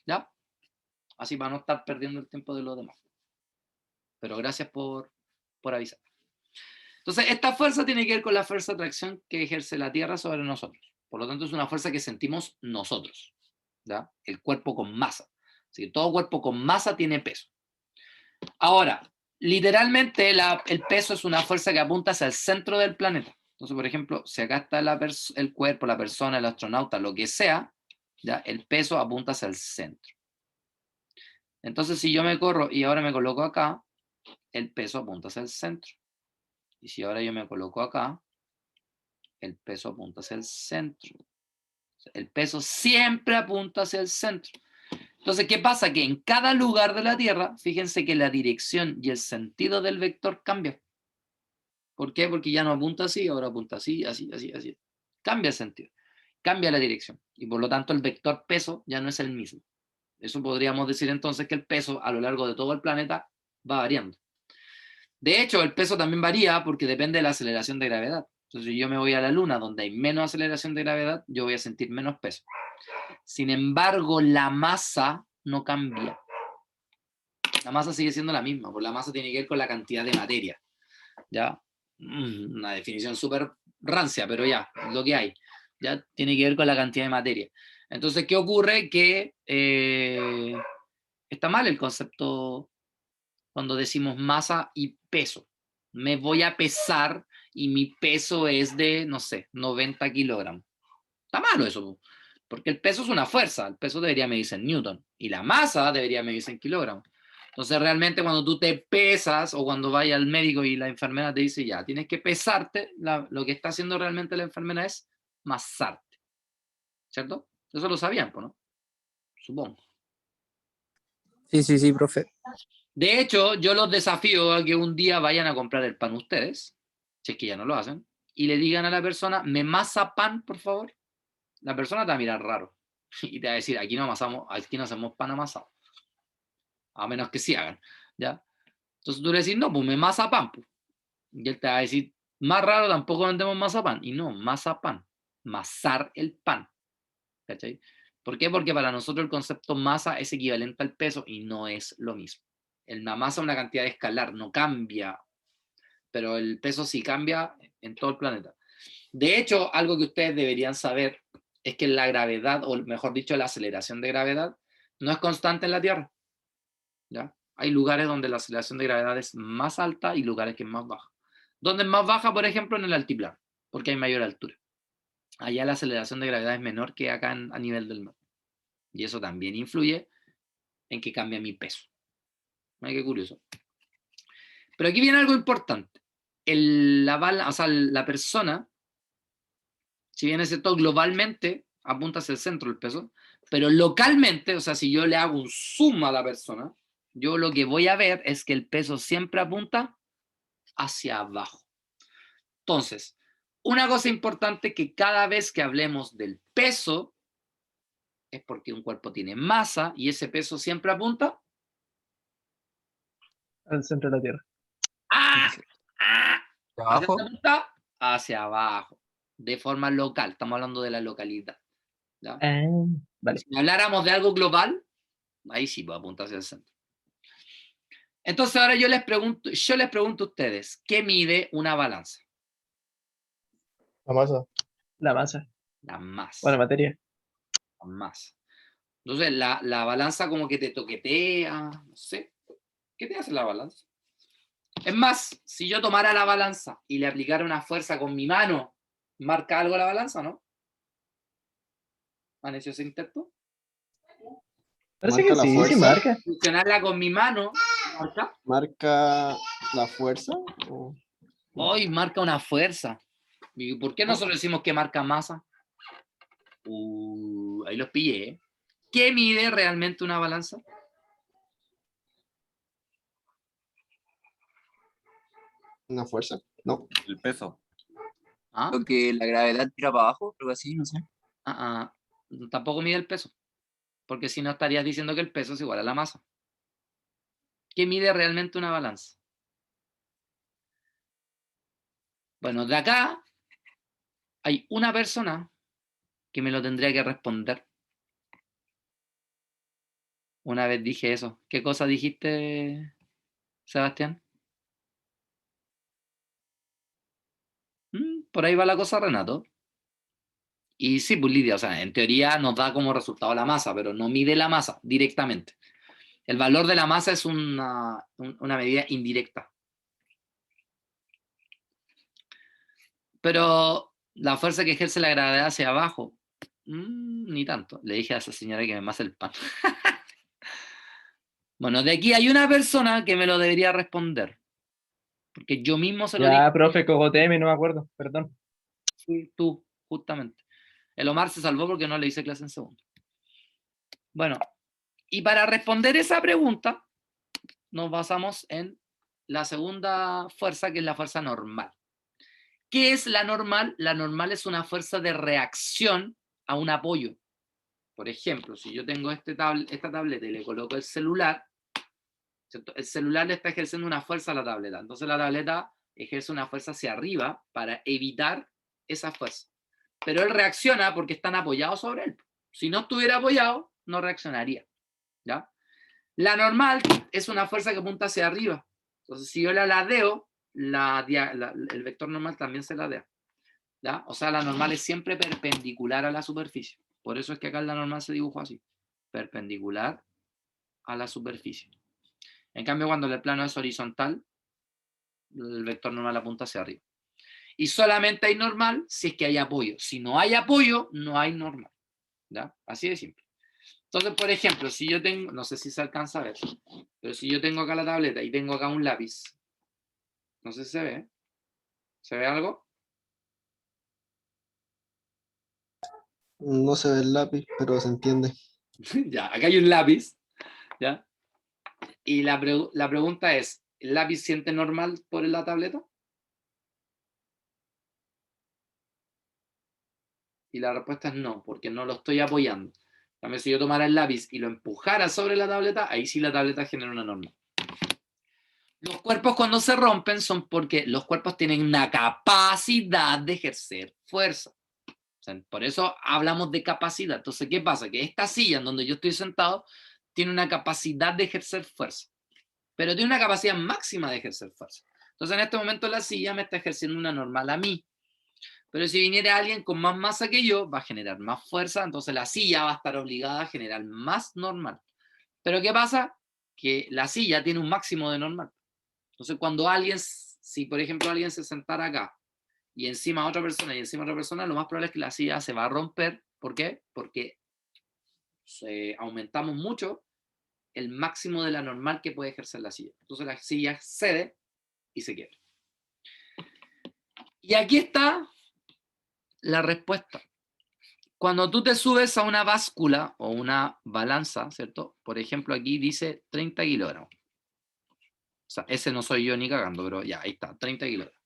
¿Ya? Así para no estar perdiendo el tiempo de los demás. Pero gracias por avisar. Entonces, esta fuerza tiene que ver con la fuerza de atracción que ejerce la Tierra sobre nosotros. Por lo tanto, es una fuerza que sentimos nosotros. ¿Ya? El cuerpo con masa. Así que todo cuerpo con masa tiene peso. Ahora, literalmente el peso es una fuerza que apunta hacia el centro del planeta. Entonces, por ejemplo, si acá está el cuerpo, la persona, el astronauta, lo que sea, ¿ya? El peso apunta hacia el centro. Entonces, si yo me corro y ahora me coloco acá, el peso apunta hacia el centro. Y si ahora yo me coloco acá, el peso apunta hacia el centro. El peso siempre apunta hacia el centro. Entonces, ¿qué pasa? Que en cada lugar de la Tierra, fíjense que la dirección y el sentido del vector cambia. ¿Por qué? Porque ya no apunta así, ahora apunta así, así, así, así. Cambia el sentido, cambia la dirección. Y por lo tanto el vector peso ya no es el mismo. Eso podríamos decir entonces que el peso a lo largo de todo el planeta va variando. De hecho, el peso también varía porque depende de la aceleración de gravedad. Entonces, si yo me voy a la Luna, donde hay menos aceleración de gravedad, yo voy a sentir menos peso. Sin embargo, la masa no cambia. La masa sigue siendo la misma, porque la masa tiene que ver con la cantidad de materia. ¿Ya? Una definición súper rancia, pero ya, lo que hay. Ya tiene que ver con la cantidad de materia. Entonces, ¿qué ocurre? Que está mal el concepto cuando decimos masa y peso. Me voy a pesar y mi peso es de, no sé, 90 kilogramos. Está malo eso, porque el peso es una fuerza, el peso debería medirse en newton y la masa debería medirse en kilogramos. Entonces realmente cuando tú te pesas o cuando vayas al médico y la enfermera te dice ya, tienes que pesarte, lo que está haciendo realmente la enfermera es masarte, ¿cierto? Eso lo sabían, ¿no? Supongo. Sí, sí, sí, profe. De hecho, yo los desafío a que un día vayan a comprar el pan ustedes, si es que ya no lo hacen, y le digan a la persona, ¿me masa pan, por favor? La persona te va a mirar raro y te va a decir, aquí no amasamos, aquí no hacemos pan amasado, a menos que sí hagan, ¿ya? Entonces tú le decís, no, pues me masa pan, pues. Y él te va a decir, más raro, tampoco vendemos masa pan. Y no, masa pan, masar el pan, ¿cachai? ¿Por qué? Porque para nosotros el concepto masa es equivalente al peso y no es lo mismo. La masa es una cantidad escalar, no cambia, pero el peso sí cambia en todo el planeta. De hecho, algo que ustedes deberían saber es que la gravedad, o mejor dicho, la aceleración de gravedad, no es constante en la Tierra. ¿Ya? Hay lugares donde la aceleración de gravedad es más alta y lugares que es más baja. Donde es más baja, por ejemplo, en el altiplano, porque hay mayor altura. Allá la aceleración de gravedad es menor que acá a nivel del mar. Y eso también influye en que cambia mi peso. Ay, qué curioso. Pero aquí viene algo importante. La persona, si bien es cierto, globalmente apunta hacia el centro del peso, pero localmente, o sea, si yo le hago un zoom a la persona, yo lo que voy a ver es que el peso siempre apunta hacia abajo. Entonces, una cosa importante que cada vez que hablemos del peso es porque un cuerpo tiene masa y ese peso siempre apunta Al centro de la Tierra. ¡ah! ¡Ah! ¿De ¿Hacia dónde abajo? apunta? Hacia abajo, de forma local. Estamos hablando de la localidad. ¿Ya? Vale. Si habláramos de algo global, ahí sí va a apuntar hacia el centro. Entonces ahora yo les pregunto a ustedes, ¿qué mide una balanza? La masa. La masa. La Bueno, masa. materia. La masa. Entonces la balanza como que te toquetea, no sé. ¿Qué te hace la balanza? Es más, si yo tomara la balanza y le aplicara una fuerza con mi mano, ¿marca algo la balanza, no? ¿Han hecho ese intento? Parece Marca que la sí, sí fuerza. marca. Funcionarla con mi mano, ¿marca? Marca la fuerza. Hoy marca una fuerza. ¿Y por qué nosotros decimos que marca masa? Ahí los pillé. ¿Eh? ¿Qué mide realmente una balanza? Una fuerza. No. El peso. ¿Ah? Lo que la gravedad tira para abajo, algo así, no sé. Tampoco mide el peso. Porque si no estarías diciendo que el peso es igual a la masa. ¿Qué mide realmente una balanza? Bueno, de acá hay una persona que me lo tendría que responder. Una vez dije eso. ¿Qué cosa dijiste, Sebastián? Por ahí va la cosa, Renato. Y sí, pues Lidia, o sea, en teoría nos da como resultado la masa, pero no mide la masa directamente. El valor de la masa es una medida indirecta. Pero la fuerza que ejerce la gravedad hacia abajo, ni tanto. Le dije a esa señora que me mase el pan. Bueno, de aquí hay una persona que me lo debería responder. Porque yo mismo se lo dije. Ya, profe, cogoteme, no me acuerdo, perdón. Tú, justamente. El Omar se salvó porque no le hice clase en segundo. Bueno, y para responder esa pregunta, nos basamos en la segunda fuerza, que es la fuerza normal. ¿Qué es la normal? La normal es una fuerza de reacción a un apoyo. Por ejemplo, si yo tengo esta tableta y le coloco el celular, ¿cierto? El celular le está ejerciendo una fuerza a la tableta. Entonces la tableta ejerce una fuerza hacia arriba para evitar esa fuerza. Pero él reacciona porque están apoyados sobre él. Si no estuviera apoyado, no reaccionaría. ¿Ya? La normal es una fuerza que apunta hacia arriba. Entonces, si yo la ladeo, el vector normal también se ladea. ¿Ya? O sea, la normal es siempre perpendicular a la superficie. Por eso es que acá la normal se dibujó así. Perpendicular a la superficie. En cambio, cuando el plano es horizontal, el vector normal apunta hacia arriba. Y solamente hay normal si es que hay apoyo. Si no hay apoyo, no hay normal. ¿Ya? Así de simple. Entonces, por ejemplo, si yo tengo, no sé si se alcanza a ver, pero si yo tengo acá la tableta y tengo acá un lápiz, no sé si se ve. ¿Se ve algo? No se ve el lápiz, pero se entiende. Ya, acá hay un lápiz, ¿ya? Y la pregunta es, ¿el lápiz siente normal por la tableta? Y la respuesta es no, porque no lo estoy apoyando. También si yo tomara el lápiz y lo empujara sobre la tableta, ahí sí la tableta genera una normal. Los cuerpos cuando se rompen son porque los cuerpos tienen una capacidad de ejercer fuerza. O sea, por eso hablamos de capacidad. Entonces, ¿qué pasa? Que esta silla en donde yo estoy sentado tiene una capacidad de ejercer fuerza, pero tiene una capacidad máxima de ejercer fuerza. Entonces, en este momento la silla me está ejerciendo una normal a mí. Pero si viniera alguien con más masa que yo, va a generar más fuerza, entonces la silla va a estar obligada a generar más normal. Pero ¿qué pasa? Que la silla tiene un máximo de normal. Entonces, cuando alguien, si por ejemplo alguien se sentara acá y encima otra persona y encima otra persona, lo más probable es que la silla se va a romper. ¿Por qué? Porque aumentamos mucho el máximo de la normal que puede ejercer la silla. Entonces la silla cede y se quiebra. Y aquí está la respuesta. Cuando tú te subes a una báscula o una balanza, ¿cierto? Por ejemplo, aquí dice 30 kilogramos. O sea, ese no soy yo ni cagando, pero ya, ahí está, 30 kilogramos.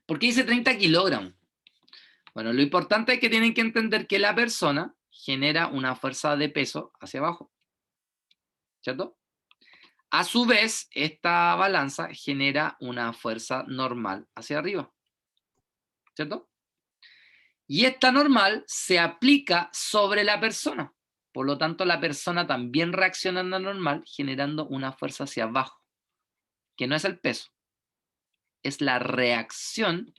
¿Por qué dice 30 kilogramos? Bueno, lo importante es que tienen que entender que la persona genera una fuerza de peso hacia abajo, ¿cierto? A su vez, esta balanza genera una fuerza normal hacia arriba, ¿cierto? Y esta normal se aplica sobre la persona. Por lo tanto, la persona también reacciona a la normal generando una fuerza hacia abajo, que no es el peso, es la reacción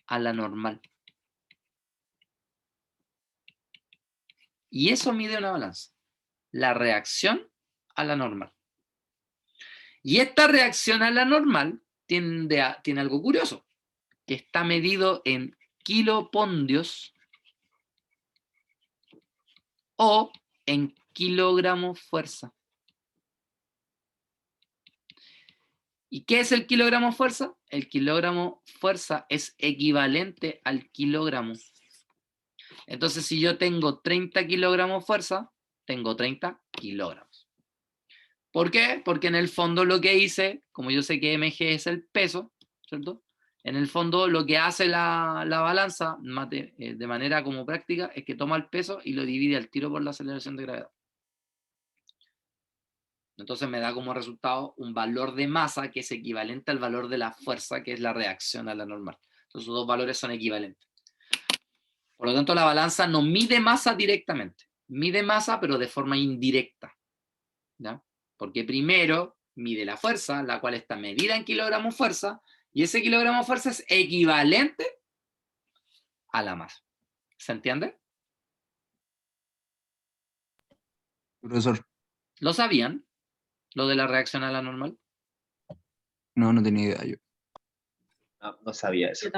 a la normal. Y eso mide una balanza, la reacción a la normal. Y esta reacción a la normal tiene algo curioso, que está medido en kilopondios o en kilogramos fuerza. ¿Y qué es el kilogramo fuerza? El kilogramo fuerza es equivalente al kilogramo. Entonces, si yo tengo 30 kilogramos fuerza, tengo 30 kilogramos. ¿Por qué? Porque en el fondo lo que hice, como yo sé que mg es el peso, ¿cierto? En el fondo lo que hace la balanza de manera como práctica es que toma el peso y lo divide al tiro por la aceleración de gravedad. Entonces me da como resultado un valor de masa que es equivalente al valor de la fuerza, que es la reacción a la normal. Entonces los dos valores son equivalentes. Por lo tanto, la balanza no mide masa directamente, mide masa, pero de forma indirecta, ¿ya? Porque primero mide la fuerza, la cual está medida en kilogramos fuerza, y ese kilogramo fuerza es equivalente a la masa. ¿Se entiende? Profesor, ¿Lo sabían? ¿Lo de la reacción a la normal? no tenía idea yo. No sabía eso.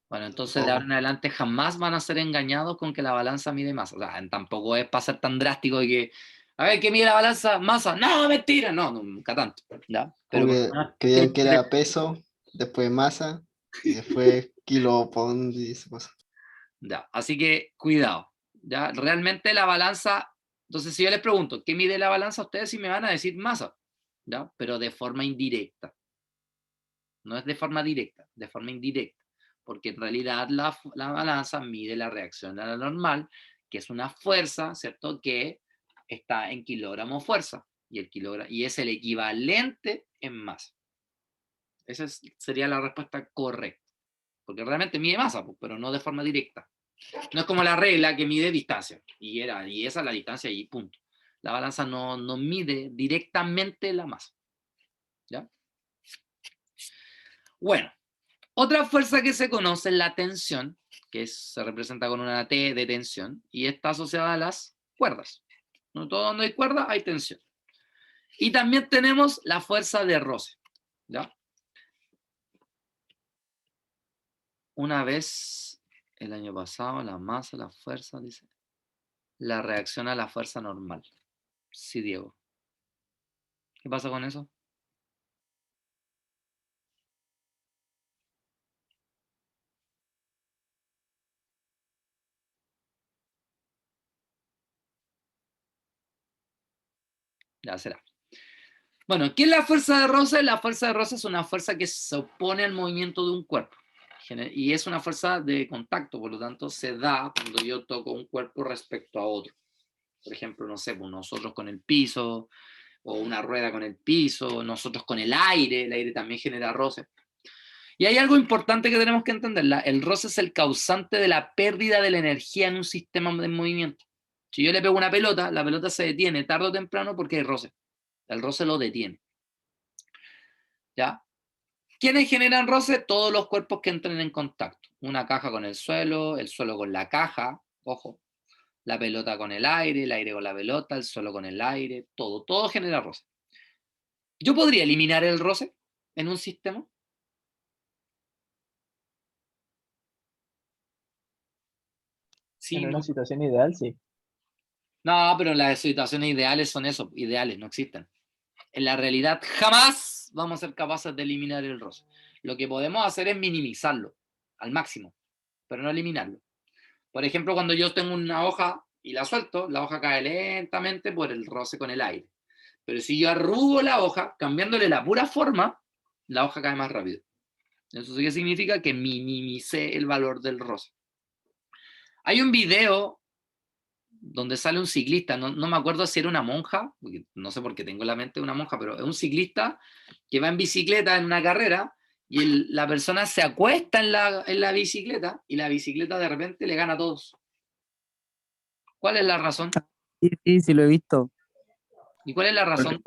Bueno, entonces de ahora en adelante jamás van a ser engañados con que la balanza mide masa. O sea, tampoco es para ser tan drástico de que, a ver, ¿qué mide la balanza? Masa. No, mentira. No, nunca tanto. ¿Ya? Pero Como que creían que era peso, después masa, y después kilo, pound y esa cosa. ya. Así que cuidado. ¿Ya? Realmente la balanza, entonces si yo les pregunto, ¿qué mide la balanza? Ustedes sí me van a decir masa, ¿ya? Pero de forma indirecta. No es de forma directa, de forma indirecta. Porque en realidad la balanza mide la reacción a la normal, que es una fuerza, ¿cierto? Que está en kilogramos fuerza. Y es el equivalente en masa. Esa sería la respuesta correcta. Porque realmente mide masa, pues, pero no de forma directa. No es como la regla que mide distancia. Y esa es la distancia y punto. La balanza no mide directamente la masa. ¿Ya? Bueno, otra fuerza que se conoce es la tensión, que se representa con una T de tensión, y está asociada a las cuerdas. ¿No? Todo donde hay cuerda hay tensión. Y también tenemos la fuerza de roce. ¿Ya? Una vez, el año pasado, la masa, la fuerza, dice, la reacción a la fuerza normal. Sí, Diego. ¿Qué pasa con eso? Ya será. Bueno, ¿qué es la fuerza de roce? La fuerza de roce es una fuerza que se opone al movimiento de un cuerpo. Y es una fuerza de contacto, por lo tanto, se da cuando yo toco un cuerpo respecto a otro. Por ejemplo, no sé, pues nosotros con el piso, o una rueda con el piso, nosotros con el aire también genera roce. Y hay algo importante que tenemos que entender, el roce es el causante de la pérdida de la energía en un sistema de movimiento. Si yo le pego una pelota, la pelota se detiene tarde o temprano porque hay roce. El roce lo detiene. ¿Ya? ¿Quiénes generan roce? Todos los cuerpos que entren en contacto. Una caja con el suelo con la caja, ojo, la pelota con el aire con la pelota, el suelo con el aire, todo genera roce. ¿Yo podría eliminar el roce en un sistema? Sí, En no. una situación ideal, sí. No, pero las situaciones ideales son eso, ideales, no existen. En la realidad jamás vamos a ser capaces de eliminar el roce. Lo que podemos hacer es minimizarlo al máximo, pero no eliminarlo. Por ejemplo, cuando yo tengo una hoja y la suelto, la hoja cae lentamente por el roce con el aire. Pero si yo arrugo la hoja, cambiándole la pura forma, la hoja cae más rápido. Eso sí que significa que minimicé el valor del roce. Hay un video donde sale un ciclista, no me acuerdo si era una monja, no sé por qué tengo en la mente una monja, pero es un ciclista que va en bicicleta en una carrera y la persona se acuesta en la bicicleta y la bicicleta de repente le gana a todos. ¿Cuál es la razón? Sí, lo he visto. ¿Y cuál es la razón?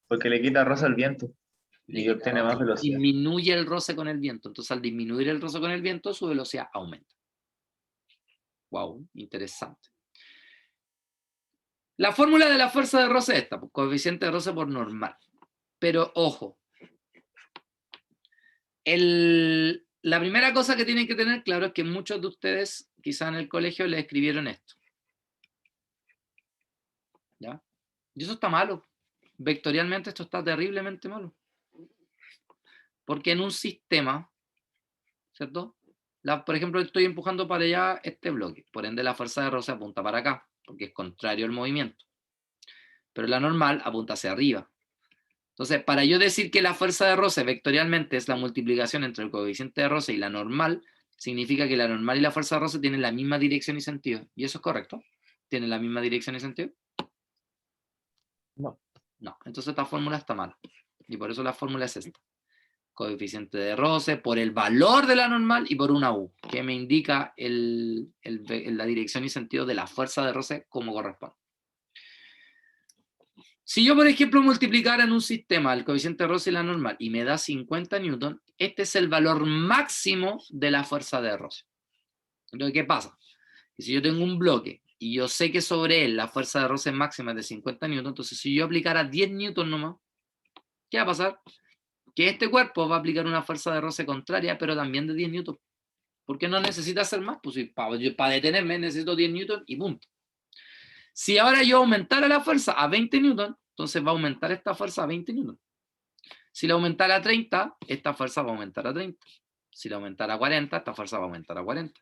Porque le quita rosa al viento y obtiene más velocidad. Disminuye el roce con el viento. Entonces, al disminuir el roce con el viento, su velocidad aumenta. Wow, interesante. La fórmula de la fuerza de roce es esta, pues, coeficiente de roce por normal. Pero ojo, la primera cosa que tienen que tener claro es que muchos de ustedes, quizás en el colegio, les escribieron esto. ¿Ya? Y eso está malo. Vectorialmente esto está terriblemente malo. Porque en un sistema, ¿cierto? Por ejemplo, estoy empujando para allá este bloque, por ende la fuerza de roce apunta para acá, porque es contrario al movimiento. Pero la normal apunta hacia arriba. Entonces, para yo decir que la fuerza de roce vectorialmente es la multiplicación entre el coeficiente de roce y la normal, significa que la normal y la fuerza de roce tienen la misma dirección y sentido. ¿Y eso es correcto? ¿Tienen la misma dirección y sentido? No. No, entonces esta fórmula está mal. Y por eso la fórmula es esta. coeficiente de roce, por el valor de la normal y por una U, que me indica la dirección y sentido de la fuerza de roce como corresponde. Si yo, por ejemplo, multiplicara en un sistema el coeficiente de roce y la normal y me da 50 newton, este es el valor máximo de la fuerza de roce. Entonces, ¿qué pasa? Que si yo tengo un bloque y yo sé que sobre él la fuerza de roce máxima es de 50 newton, entonces si yo aplicara 10 newton nomás, ¿qué va a pasar? Que este cuerpo va a aplicar una fuerza de roce contraria, pero también de 10 newton. Porque no necesita hacer más, pues para detenerme necesito 10 newton y punto. Si ahora yo aumentara la fuerza a 20 newton, entonces va a aumentar esta fuerza a 20 newton. Si la aumentara a 30, esta fuerza va a aumentar a 30. Si la aumentara a 40, esta fuerza va a aumentar a 40.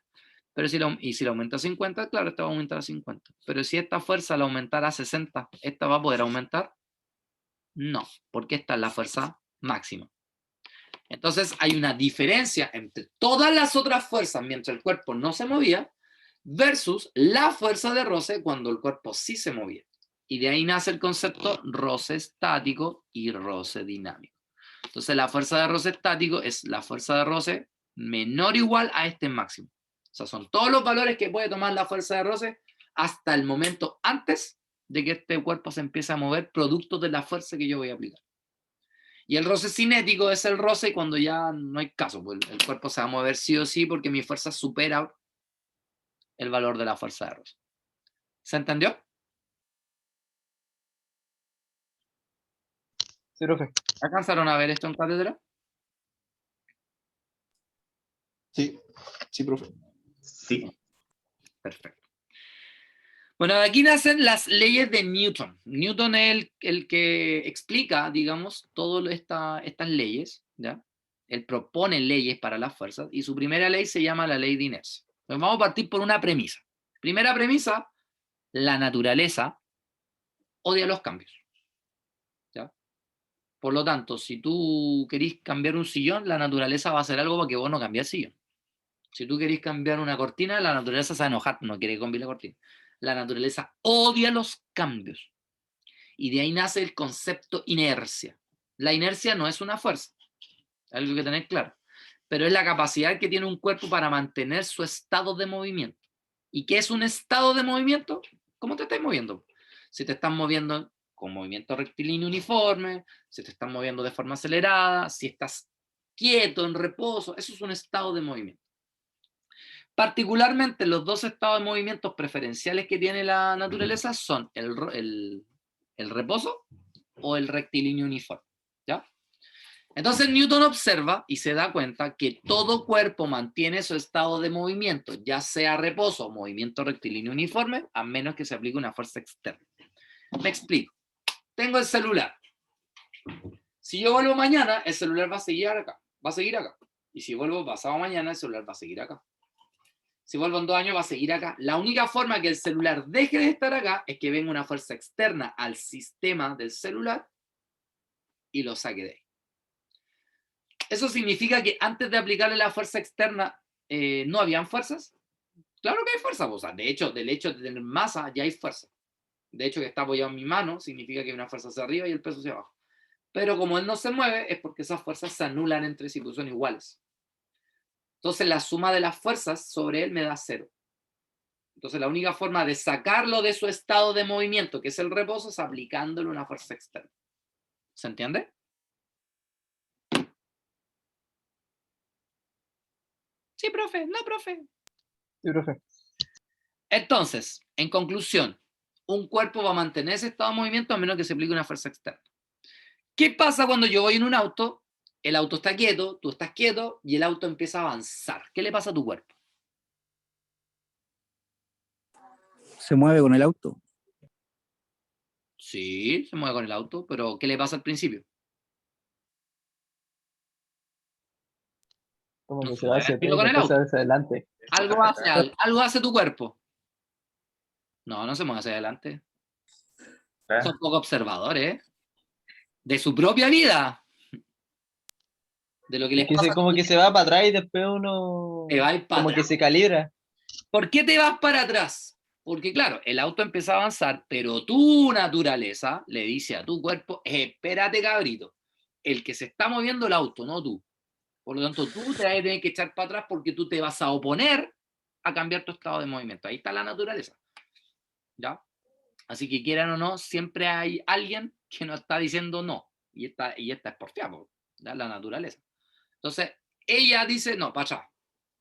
Pero si la aumenta a 50, claro, esta va a aumentar a 50. Pero si esta fuerza la aumentara a 60, ¿esta va a poder aumentar? No, porque esta es la fuerza máxima. Entonces hay una diferencia entre todas las otras fuerzas mientras el cuerpo no se movía versus la fuerza de roce cuando el cuerpo sí se movía. Y de ahí nace el concepto roce estático y roce dinámico. Entonces la fuerza de roce estático es la fuerza de roce menor o igual a este máximo. O sea, son todos los valores que puede tomar la fuerza de roce hasta el momento antes de que este cuerpo se empiece a mover producto de la fuerza que yo voy a aplicar. Y el roce cinético es el roce cuando ya no hay caso, pues el cuerpo se va a mover sí o sí porque mi fuerza supera el valor de la fuerza de roce. ¿Se entendió? Sí, profe. ¿Alcanzaron a ver esto en cátedra? Sí, sí, profe. Sí. Perfecto. Bueno, aquí nacen las leyes de Newton. Newton es el que explica, digamos, todas estas leyes, ¿ya? Él propone leyes para las fuerzas y su primera ley se llama la ley de inercia. Entonces vamos a partir por una premisa. Primera premisa, la naturaleza odia los cambios. ¿Ya? Por lo tanto, si tú querís cambiar un sillón, la naturaleza va a hacer algo para que vos no cambies el sillón. Si tú querés cambiar una cortina, la naturaleza se va a enojar, no quiere cambiar la cortina. La naturaleza odia los cambios. Y de ahí nace el concepto inercia. La inercia no es una fuerza, algo que tener claro, pero es la capacidad que tiene un cuerpo para mantener su estado de movimiento. ¿Y qué es un estado de movimiento? ¿Cómo te estás moviendo? Si te estás moviendo con movimiento rectilíneo uniforme, si te estás moviendo de forma acelerada, si estás quieto, en reposo, eso es un estado de movimiento. Particularmente los dos estados de movimientos preferenciales que tiene la naturaleza son el reposo o el rectilíneo uniforme. ¿Ya? Entonces Newton observa y se da cuenta que todo cuerpo mantiene su estado de movimiento, ya sea reposo o movimiento rectilíneo uniforme, a menos que se aplique una fuerza externa. Me explico. Tengo el celular. Si yo vuelvo mañana, el celular va a seguir acá. Va a seguir acá. Y si vuelvo pasado mañana, el celular va a seguir acá. Si vuelvo en 2 años, va a seguir acá. La única forma que el celular deje de estar acá es que venga una fuerza externa al sistema del celular y lo saque de ahí. ¿Eso significa que antes de aplicarle la fuerza externa no habían fuerzas? Claro que hay fuerza. O sea, de hecho, del hecho de tener masa ya hay fuerza. De hecho, que está apoyado en mi mano significa que hay una fuerza hacia arriba y el peso hacia abajo. Pero como él no se mueve, es porque esas fuerzas se anulan entre sí, pues son iguales. Entonces la suma de las fuerzas sobre él me da 0. Entonces la única forma de sacarlo de su estado de movimiento, que es el reposo, es aplicándole una fuerza externa. ¿Se entiende? Sí, profe. No, profe. Sí, profe. Entonces, en conclusión, un cuerpo va a mantener ese estado de movimiento a menos que se aplique una fuerza externa. ¿Qué pasa cuando yo voy en un auto? El auto está quieto, tú estás quieto y el auto empieza a avanzar. ¿Qué le pasa a tu cuerpo? Se mueve con el auto. Sí, se mueve con el auto, pero ¿qué le pasa al principio? Como No que se se va mueve hacia al tiro atrás con y el después se auto. va hacia adelante. Algo hace tu cuerpo. No, no se mueve hacia adelante. Son poco observadores, ¿eh? De su propia vida. De lo que les Es que pasa. como que se va para atrás y después uno Te va a ir para como que atrás. se calibra. ¿Por qué te vas para atrás? Porque claro, el auto empieza a avanzar, pero tu naturaleza le dice a tu cuerpo, espérate cabrito, el que se está moviendo el auto, no tú. Por lo tanto, tú te vas a tener que echar para atrás porque tú te vas a oponer a cambiar tu estado de movimiento. Ahí está la naturaleza. ¿Ya? Así que quieran o no, siempre hay alguien que nos está diciendo no. Y esta es porfiada, ¿ya? La naturaleza. Entonces, ella dice no, para atrás,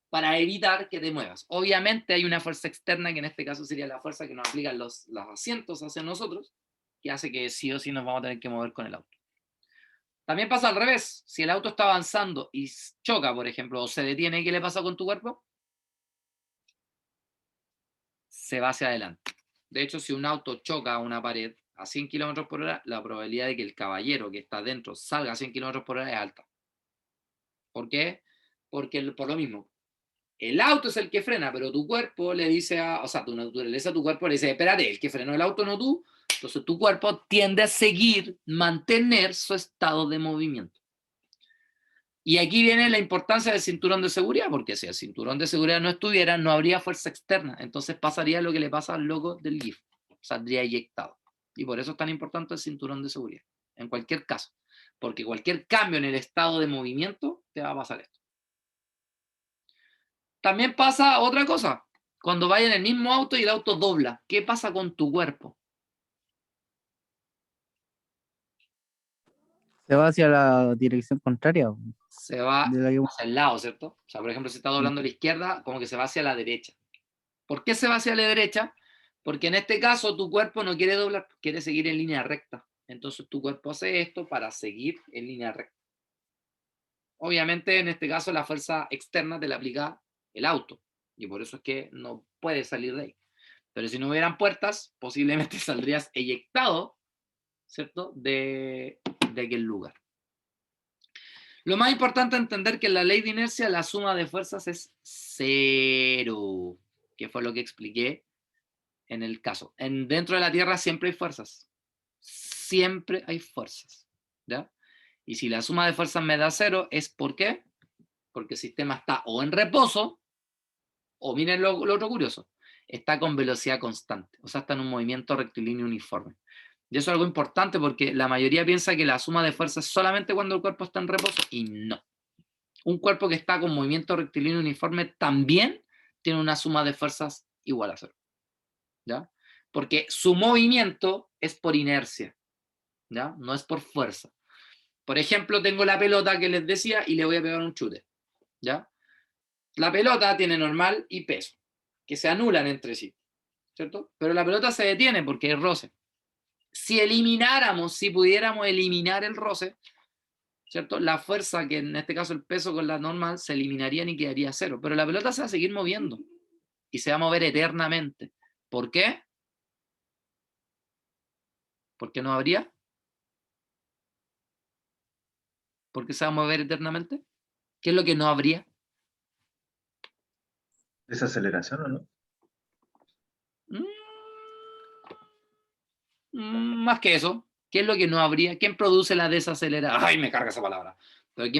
para evitar que te muevas. Obviamente hay una fuerza externa, que en este caso sería la fuerza que nos aplican los asientos hacia nosotros, que hace que sí o sí nos vamos a tener que mover con el auto. También pasa al revés. Si el auto está avanzando y choca, por ejemplo, o se detiene, ¿qué le pasa con tu cuerpo? Se va hacia adelante. De hecho, si un auto choca a una pared a 100 km por hora, la probabilidad de que el caballero que está dentro salga a 100 km por hora es alta. ¿Por qué? Porque por lo mismo, el auto es el que frena, pero tu cuerpo le dice o sea, tu naturaleza, tu cuerpo le dice, espérate, el que frenó el auto no tú. Entonces tu cuerpo tiende a seguir, mantener su estado de movimiento. Y aquí viene la importancia del cinturón de seguridad, porque si el cinturón de seguridad no estuviera, no habría fuerza externa. Entonces pasaría lo que le pasa al loco del GIF. Saldría eyectado. Y por eso es tan importante el cinturón de seguridad. En cualquier caso. Porque cualquier cambio en el estado de movimiento te va a pasar esto. También pasa otra cosa. Cuando vaya en el mismo auto y el auto dobla, ¿qué pasa con tu cuerpo? Se va hacia la dirección contraria Se va de la que... hacia el lado, ¿cierto? O sea, por ejemplo, si está doblando a la izquierda, como que se va hacia la derecha. ¿Por qué se va hacia la derecha? Porque en este caso tu cuerpo no quiere doblar, quiere seguir en línea recta. Entonces tu cuerpo hace esto para seguir en línea recta. Obviamente en este caso la fuerza externa te la aplica el auto. Y por eso es que no puedes salir de ahí. Pero si no hubieran puertas, posiblemente saldrías eyectado, ¿cierto? De aquel lugar. Lo más importante es entender que en la ley de inercia la suma de fuerzas es 0, que fue lo que expliqué en el caso. Dentro de la Tierra siempre hay fuerzas. Siempre hay fuerzas. ¿Ya? Y si la suma de fuerzas me da 0, ¿es por qué? Porque el sistema está o en reposo, o miren lo otro curioso, está con velocidad constante. O sea, está en un movimiento rectilíneo uniforme. Y eso es algo importante porque la mayoría piensa que la suma de fuerzas es solamente cuando el cuerpo está en reposo, y no. Un cuerpo que está con movimiento rectilíneo uniforme también tiene una suma de fuerzas igual a 0. ¿Ya? Porque su movimiento es por inercia, ¿ya? No es por fuerza. Por ejemplo, tengo la pelota que les decía y le voy a pegar un chute, ¿ya? La pelota tiene normal y peso, que se anulan entre sí, ¿cierto? Pero la pelota se detiene porque hay roce. Si pudiéramos eliminar el roce, ¿cierto? La fuerza, que en este caso el peso con la normal, se eliminarían y quedaría 0. Pero la pelota se va a seguir moviendo y se va a mover eternamente. ¿Por qué? ¿Por qué no habría? ¿Por qué se va a mover eternamente? ¿Qué es lo que no habría? ¿Desaceleración o no? Más que eso. ¿Qué es lo que no habría? ¿Quién produce la desaceleración? ¡Ay, me carga esa palabra! Pero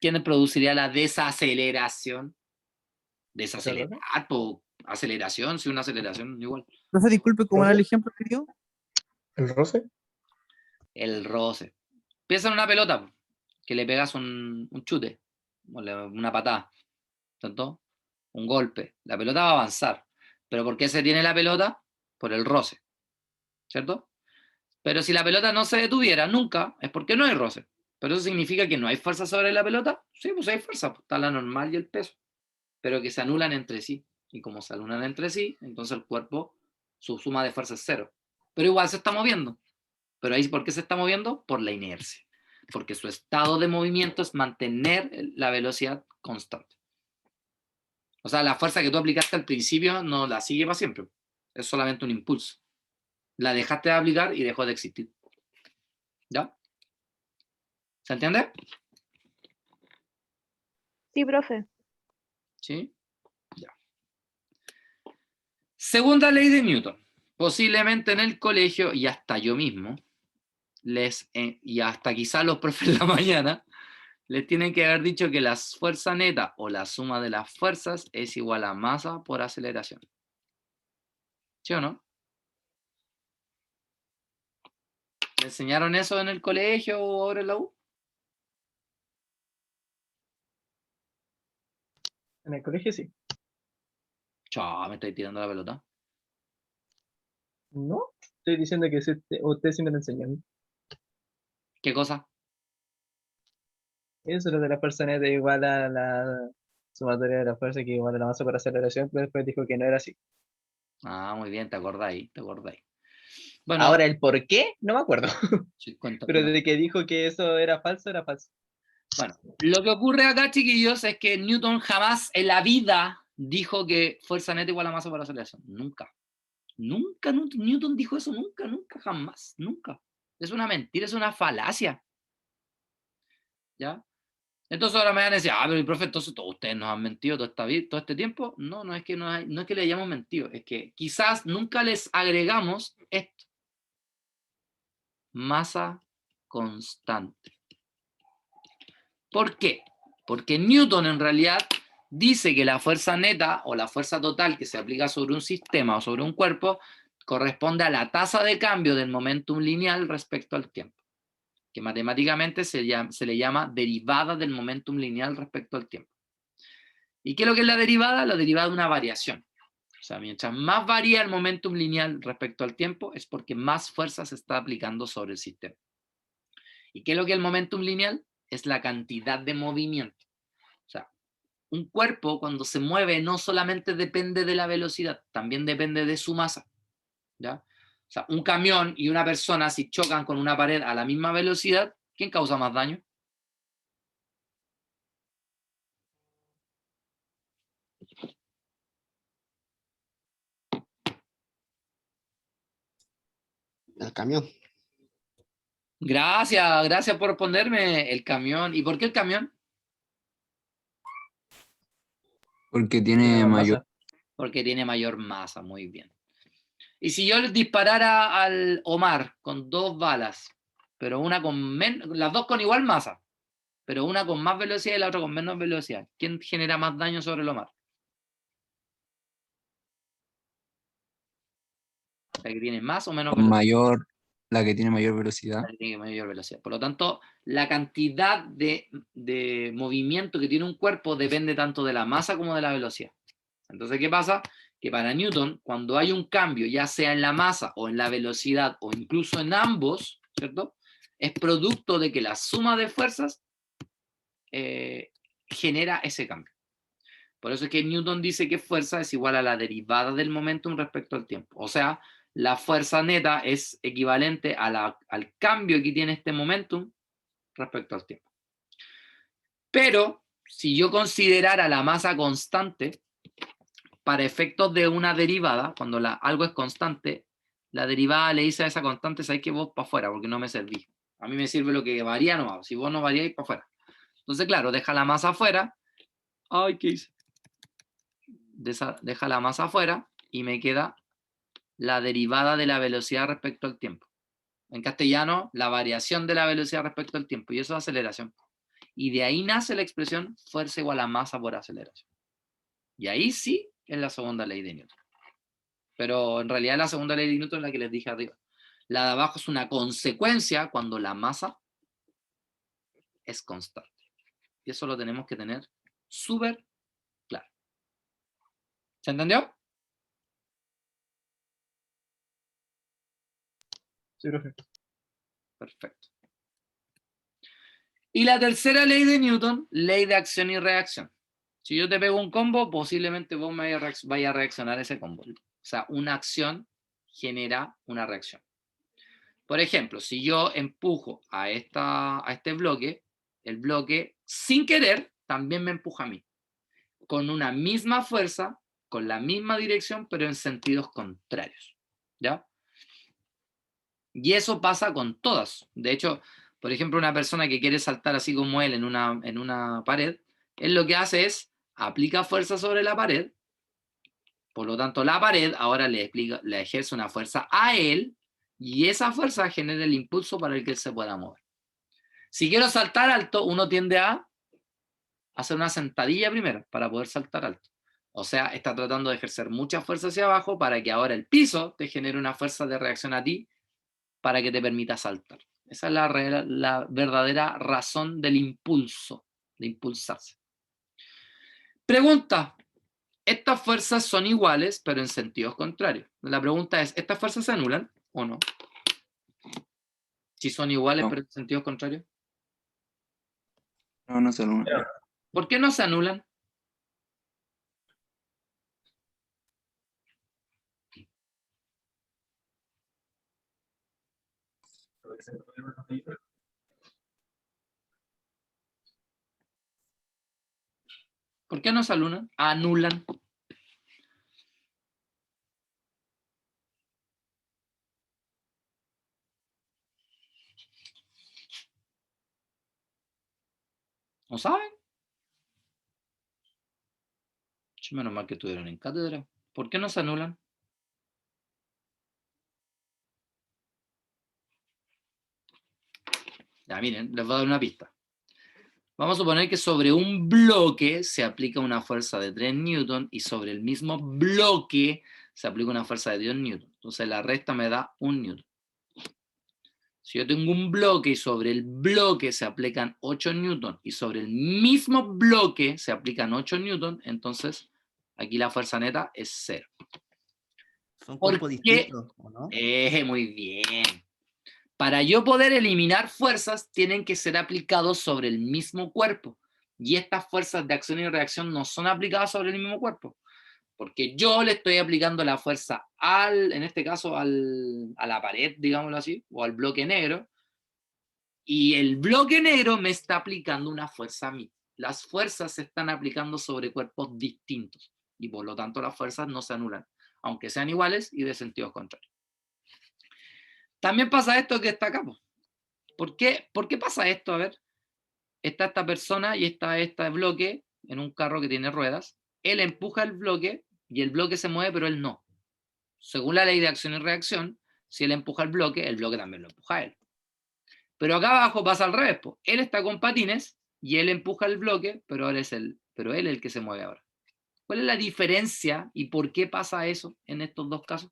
¿quién produciría la desaceleración? Desacelerar, po, aceleración, si una aceleración igual. Profe, disculpe, ¿cómo era el ejemplo que dio? ¿El roce? El roce. Piensa en una pelota, que le pegas un chute, una patada, ¿cierto? Un golpe. La pelota va a avanzar. ¿Pero por qué se tiene la pelota? Por el roce, ¿cierto? Pero si la pelota no se detuviera nunca, es porque no hay roce. ¿Pero eso significa que no hay fuerza sobre la pelota? Sí, pues hay fuerza, pues está la normal y el peso, pero que se anulan entre sí. Y como se anulan entre sí, entonces el cuerpo, su suma de fuerza es 0. Pero igual se está moviendo. ¿Pero ahí por qué se está moviendo? Por la inercia. Porque su estado de movimiento es mantener la velocidad constante. O sea, la fuerza que tú aplicaste al principio no la sigue para siempre. Es solamente un impulso. La dejaste de aplicar y dejó de existir. ¿Ya? ¿Se entiende? Sí, profe. ¿Sí? Ya. Segunda ley de Newton. Posiblemente en el colegio, y hasta yo mismo, y hasta quizás los profes de la mañana, les tienen que haber dicho que la fuerza neta o la suma de las fuerzas es igual a masa por aceleración. ¿Sí o no? ¿Le enseñaron eso en el colegio o ahora en la U? En el colegio sí. Chao, me estáis tirando la pelota. No, estoy diciendo que usted sí me lo enseñó. ¿Qué cosa? Eso lo de la fuerza neta igual a la sumatoria de la fuerza que igual a la masa por aceleración, pero después dijo que no era así. Ah, muy bien, te acordáis, te acordáis. Bueno, Ahora el por qué, no me acuerdo. 50 Pero desde que dijo que eso era falso, era falso. Bueno, lo que ocurre acá, chiquillos, es que Newton jamás en la vida dijo que fuerza neta igual a masa por aceleración. Nunca. Nunca Newton dijo eso, nunca, nunca, jamás, nunca. Es una mentira, es una falacia. ¿Ya? Entonces ahora me van a decir, pero el profe, entonces todos ustedes nos han mentido todo este tiempo. No, no es que no es que le hayamos mentido, es que quizás nunca les agregamos esto. Masa constante. ¿Por qué? Porque Newton en realidad dice que la fuerza neta o la fuerza total que se aplica sobre un sistema o sobre un cuerpo corresponde a la tasa de cambio del momentum lineal respecto al tiempo, que matemáticamente se le llama derivada del momentum lineal respecto al tiempo. ¿Y qué es lo que es la derivada? La derivada de una variación. O sea, mientras más varía el momentum lineal respecto al tiempo, es porque más fuerza se está aplicando sobre el sistema. ¿Y qué es lo que es el momentum lineal? Es la cantidad de movimiento. O sea, un cuerpo cuando se mueve no solamente depende de la velocidad, también depende de su masa. ¿Ya? O sea, un camión y una persona, si chocan con una pared a la misma velocidad, ¿quién causa más daño? El camión. Gracias por responderme. El camión. ¿Y por qué el camión? Porque Tiene tiene más mayor. masa. Porque tiene mayor masa, muy bien. Y si yo les disparara al Omar con 2 balas, pero una con las dos con igual masa, pero una con más velocidad y la otra con menos velocidad, ¿quién genera más daño sobre el Omar? ¿La que tiene más o menos velocidad? Mayor, la que tiene mayor velocidad. La que tiene mayor velocidad. Por lo tanto, la cantidad de movimiento que tiene un cuerpo depende tanto de la masa como de la velocidad. Entonces, ¿qué pasa? Que para Newton, cuando hay un cambio, ya sea en la masa o en la velocidad o incluso en ambos, ¿cierto? Es producto de que la suma de fuerzas genera ese cambio. Por eso es que Newton dice que fuerza es igual a la derivada del momentum respecto al tiempo. O sea, la fuerza neta es equivalente al cambio que tiene este momentum respecto al tiempo. Pero si yo considerara la masa constante, para efectos de una derivada, cuando algo es constante, la derivada le dice a esa constante, sabéis que vos para afuera, porque no me servís. A mí me sirve lo que varía nomás. Si vos no variáis, para afuera. Entonces, claro, deja la masa afuera. Ay, ¿qué hice? Deja la masa afuera y me queda la derivada de la velocidad respecto al tiempo. En castellano, la variación de la velocidad respecto al tiempo. Y eso es aceleración. Y de ahí nace la expresión fuerza igual a masa por aceleración. Y ahí sí es la segunda ley de Newton. Pero en realidad la segunda ley de Newton es la que les dije arriba. La de abajo es una consecuencia cuando la masa es constante. Y eso lo tenemos que tener súper claro. ¿Se entendió? Sí, profe. Perfecto. Y la tercera ley de Newton, ley de acción y reacción. Si yo te pego un combo, posiblemente vos me vaya a reaccionar a ese combo. O sea, una acción genera una reacción. Por ejemplo, si yo empujo a este bloque, el bloque, sin querer, también me empuja a mí. Con una misma fuerza, con la misma dirección, pero en sentidos contrarios. ¿Ya? Y eso pasa con todas. De hecho, por ejemplo, una persona que quiere saltar así como él en una pared, él lo que hace es aplica fuerza sobre la pared, por lo tanto la pared ahora le ejerce una fuerza a él y esa fuerza genera el impulso para el que él se pueda mover. Si quiero saltar alto, uno tiende a hacer una sentadilla primero para poder saltar alto. O sea, está tratando de ejercer mucha fuerza hacia abajo para que ahora el piso te genere una fuerza de reacción a ti para que te permita saltar. Esa es la verdadera razón del impulso, de impulsarse. Pregunta. Estas fuerzas son iguales, pero en sentidos contrarios. La pregunta es, ¿estas fuerzas se anulan o no? Si son iguales, No. pero en sentidos contrarios. No, no se anulan. ¿Por qué no se anulan? ¿Por qué no se anulan? Anulan. ¿No saben? Menos mal que estuvieron en cátedra. ¿Por qué no se anulan? Ya, miren, les voy a dar una pista. Vamos a suponer que sobre un bloque se aplica una fuerza de 3 newton y sobre el mismo bloque se aplica una fuerza de 10 newton. Entonces la resta me da 1 newton. Si yo tengo un bloque y sobre el bloque se aplican 8 newton y sobre el mismo bloque se aplican 8 newton, entonces aquí la fuerza neta es 0. Son ¿Por cuerpos qué? distintos, ¿o no? Muy bien. Para yo poder eliminar fuerzas, tienen que ser aplicados sobre el mismo cuerpo. Y estas fuerzas de acción y reacción no son aplicadas sobre el mismo cuerpo. Porque yo le estoy aplicando la fuerza en este caso, a la pared, digámoslo así, o al bloque negro. Y el bloque negro me está aplicando una fuerza a mí. Las fuerzas se están aplicando sobre cuerpos distintos. Y por lo tanto las fuerzas no se anulan, aunque sean iguales y de sentidos contrarios. También pasa esto que está acá. ¿Por qué pasa esto? A ver, está esta persona y está este bloque en un carro que tiene ruedas. Él empuja el bloque y el bloque se mueve, pero él no. Según la ley de acción y reacción, si él empuja el bloque también lo empuja a él. Pero acá abajo pasa al revés. Él está con patines y él empuja el bloque, pero él es él el que se mueve ahora. ¿Cuál es la diferencia y por qué pasa eso en estos dos casos?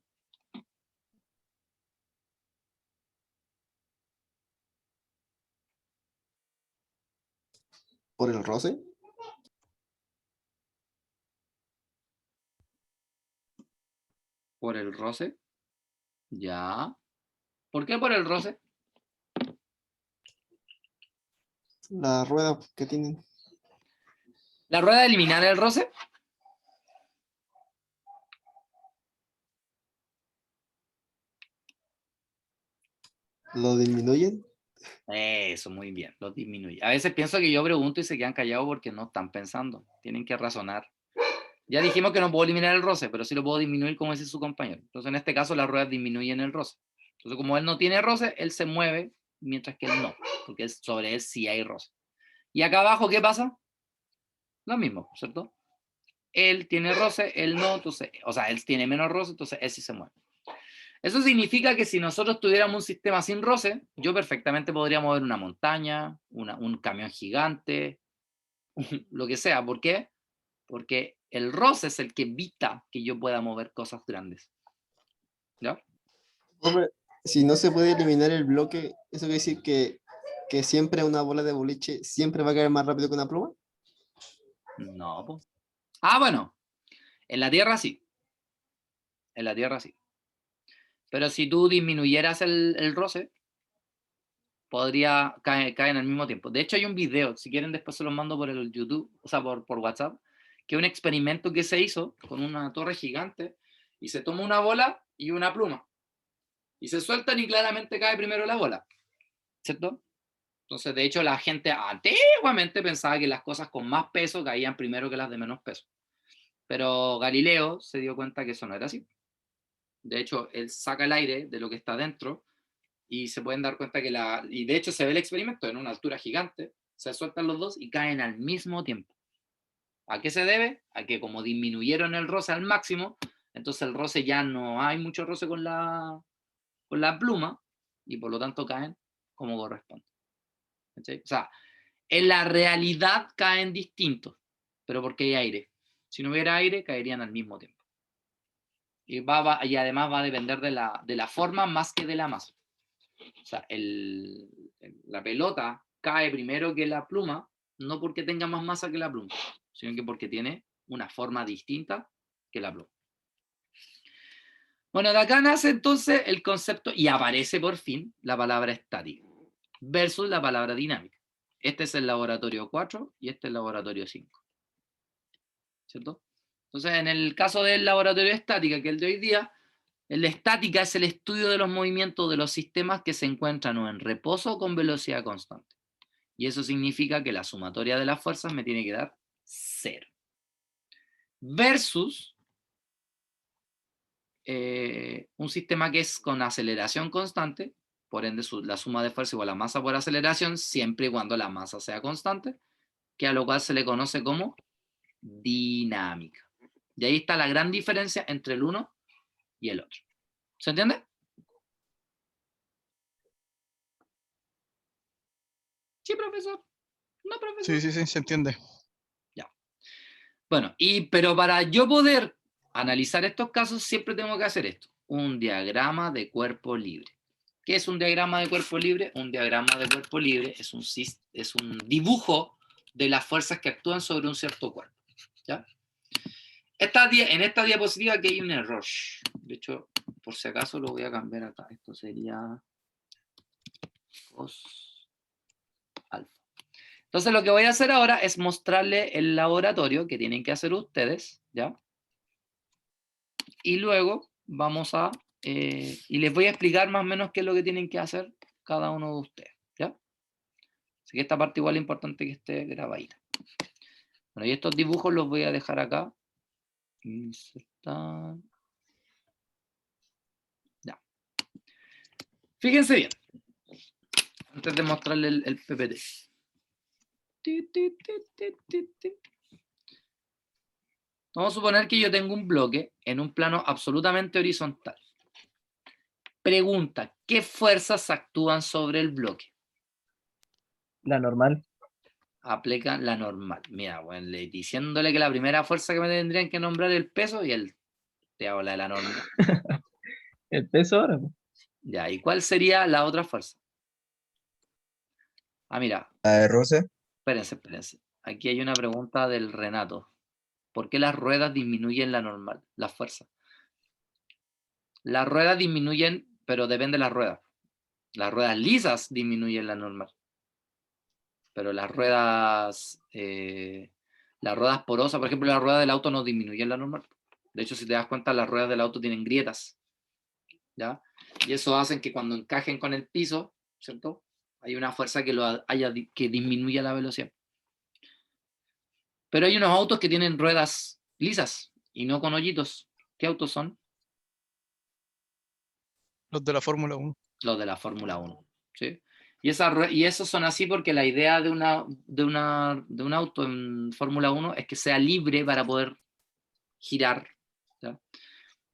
¿Por el roce? ¿Por el roce? Ya. ¿Por qué por el roce? La rueda que tienen. ¿La rueda de eliminar el roce? ¿Lo disminuyen? Eso, muy bien, lo disminuye. A veces pienso que yo pregunto y se quedan callados porque no están pensando. Tienen que razonar. Ya dijimos que no puedo eliminar el roce, pero sí lo puedo disminuir como dice su compañero. Entonces, en este caso, las ruedas disminuyen el roce. Entonces, como él no tiene roce, él se mueve, mientras que él no, porque sobre él sí hay roce. Y acá abajo, ¿qué pasa? Lo mismo, ¿cierto? Él tiene roce, él no, entonces, o sea, él tiene menos roce, entonces él sí se mueve. Eso significa que si nosotros tuviéramos un sistema sin roce, yo perfectamente podría mover una montaña, un camión gigante, lo que sea. ¿Por qué? Porque el roce es el que evita que yo pueda mover cosas grandes. ¿Ya? Hombre, si no se puede eliminar el bloque, ¿eso quiere decir que siempre una bola de boliche siempre va a caer más rápido que una pluma? No, pues. Ah, bueno. En la Tierra sí. En la Tierra sí. Pero si tú disminuyeras el roce, podría caer al mismo tiempo. De hecho, hay un video, si quieren después se los mando por el YouTube, o sea, por WhatsApp, que es un experimento que se hizo con una torre gigante y se toma una bola y una pluma. Y se sueltan y claramente cae primero la bola. ¿Cierto? Entonces, de hecho, la gente antiguamente pensaba que las cosas con más peso caían primero que las de menos peso. Pero Galileo se dio cuenta que eso no era así. De hecho, él saca el aire de lo que está dentro y se pueden dar cuenta que y de hecho se ve el experimento en una altura gigante, se sueltan los dos y caen al mismo tiempo. ¿A qué se debe? A que como disminuyeron el roce al máximo, entonces el roce ya no hay mucho roce con la pluma y por lo tanto caen como corresponde. ¿Sí? O sea, en la realidad caen distintos, pero porque hay aire. Si no hubiera aire, caerían al mismo tiempo. Y además va a depender de la forma más que de la masa. O sea, la pelota cae primero que la pluma, no porque tenga más masa que la pluma, sino que porque tiene una forma distinta que la pluma. Bueno, de acá nace entonces el concepto y aparece por fin la palabra estática versus la palabra dinámica. Este es el laboratorio 4 y este es el laboratorio 5. ¿Cierto? Entonces, en el caso del laboratorio de estática, que es el de hoy día, la estática es el estudio de los movimientos de los sistemas que se encuentran o en reposo o con velocidad constante. Y eso significa que la sumatoria de las fuerzas me tiene que dar 0. Versus un sistema que es con aceleración constante, por ende la suma de fuerza igual a masa por aceleración, siempre y cuando la masa sea constante, que a lo cual se le conoce como dinámica. Y ahí está la gran diferencia entre el uno y el otro. ¿Se entiende? Sí, profesor. No, profesor. Sí, se entiende. Ya. Bueno, pero para yo poder analizar estos casos, siempre tengo que hacer esto. Un diagrama de cuerpo libre. ¿Qué es un diagrama de cuerpo libre? Un diagrama de cuerpo libre es un dibujo de las fuerzas que actúan sobre un cierto cuerpo. ¿Ya? En esta diapositiva aquí hay un error. De hecho, por si acaso lo voy a cambiar acá. Esto sería cos alfa. Entonces lo que voy a hacer ahora es mostrarle el laboratorio que tienen que hacer ustedes, ¿ya? Y luego vamos a... y les voy a explicar más o menos qué es lo que tienen que hacer cada uno de ustedes, ¿ya? Así que esta parte igual es importante que esté grabadita. Bueno, y estos dibujos los voy a dejar acá. Insertar. Ya. Fíjense bien. Antes de mostrarle el PPT. Vamos a suponer que yo tengo un bloque en un plano absolutamente horizontal. Pregunta, ¿qué fuerzas actúan sobre el bloque? La normal. Aplican la normal. Mira, bueno, diciéndole que la primera fuerza que me tendrían que nombrar es el peso y él te habla de la normal. El peso ahora. Po. Ya, ¿y cuál sería la otra fuerza? Ah, mira, La de roce. espérense. Aquí hay una pregunta del Renato. ¿Por qué las ruedas disminuyen la normal, la fuerza? Las ruedas disminuyen, pero depende de las ruedas. Las ruedas lisas disminuyen la normal. Pero las ruedas porosas, por ejemplo, las ruedas del auto no disminuyen la normal. De hecho, si te das cuenta, las ruedas del auto tienen grietas. ¿Ya? Y eso hace que cuando encajen con el piso, ¿cierto? Hay una fuerza que disminuya la velocidad. Pero hay unos autos que tienen ruedas lisas y no con hoyitos. ¿Qué autos son? Los de la Fórmula 1. Los de la Fórmula 1. ¿Sí? Y esos son así porque la idea de un auto en Fórmula 1 es que sea libre para poder girar. ¿Ya?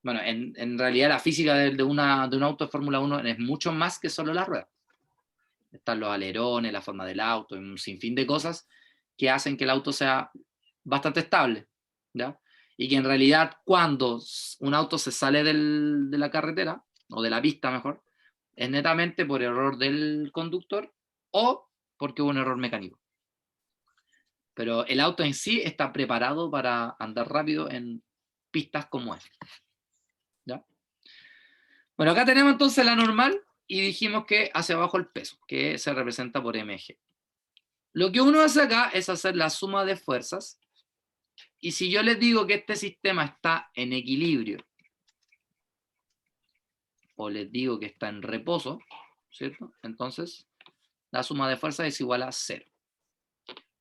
Bueno, en realidad la física de un auto de Fórmula 1 es mucho más que solo las ruedas. Están los alerones, la forma del auto, un sinfín de cosas que hacen que el auto sea bastante estable, ¿ya? Y que en realidad cuando un auto se sale de la carretera, o de la pista mejor, es netamente por error del conductor o porque hubo un error mecánico. Pero el auto en sí está preparado para andar rápido en pistas como esta. ¿Ya? Bueno, acá tenemos entonces la normal y dijimos que hacia abajo el peso, que se representa por mg. Lo que uno hace acá es hacer la suma de fuerzas. Y si yo les digo que este sistema está en equilibrio, o les digo que está en reposo, ¿cierto? Entonces, la suma de fuerzas es igual a 0.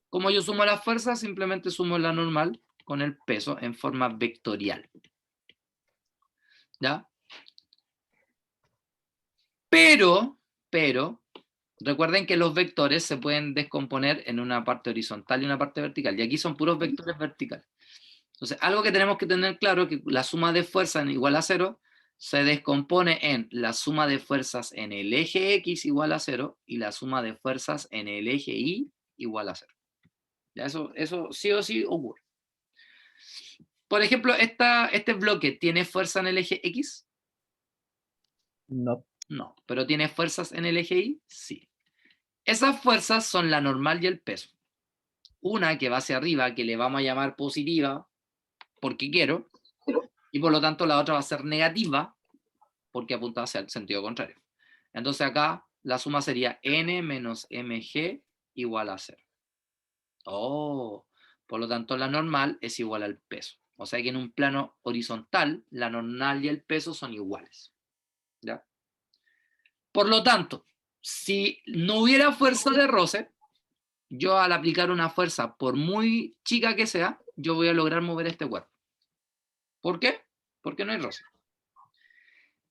Como yo sumo las fuerzas, simplemente sumo la normal con el peso en forma vectorial. ¿Ya? Pero, recuerden que los vectores se pueden descomponer en una parte horizontal y una parte vertical. Y aquí son puros vectores verticales. Entonces, algo que tenemos que tener claro es que la suma de fuerzas igual a 0 se descompone en la suma de fuerzas en el eje X igual a 0 y la suma de fuerzas en el eje Y igual a 0. ¿Ya? Eso sí o sí ocurre. Por ejemplo, este bloque ¿tiene fuerza en el eje X? No. No, pero ¿tiene fuerzas en el eje Y? Sí. Esas fuerzas son la normal y el peso. Una que va hacia arriba, que le vamos a llamar positiva, porque quiero, y por lo tanto la otra va a ser negativa, porque apunta hacia el sentido contrario. Entonces acá la suma sería n menos mg igual a 0. Oh, por lo tanto la normal es igual al peso. O sea que en un plano horizontal, la normal y el peso son iguales. ¿Ya? Por lo tanto, si no hubiera fuerza de roce, yo al aplicar una fuerza, por muy chica que sea, yo voy a lograr mover este cuerpo. ¿Por qué? Porque no hay roce.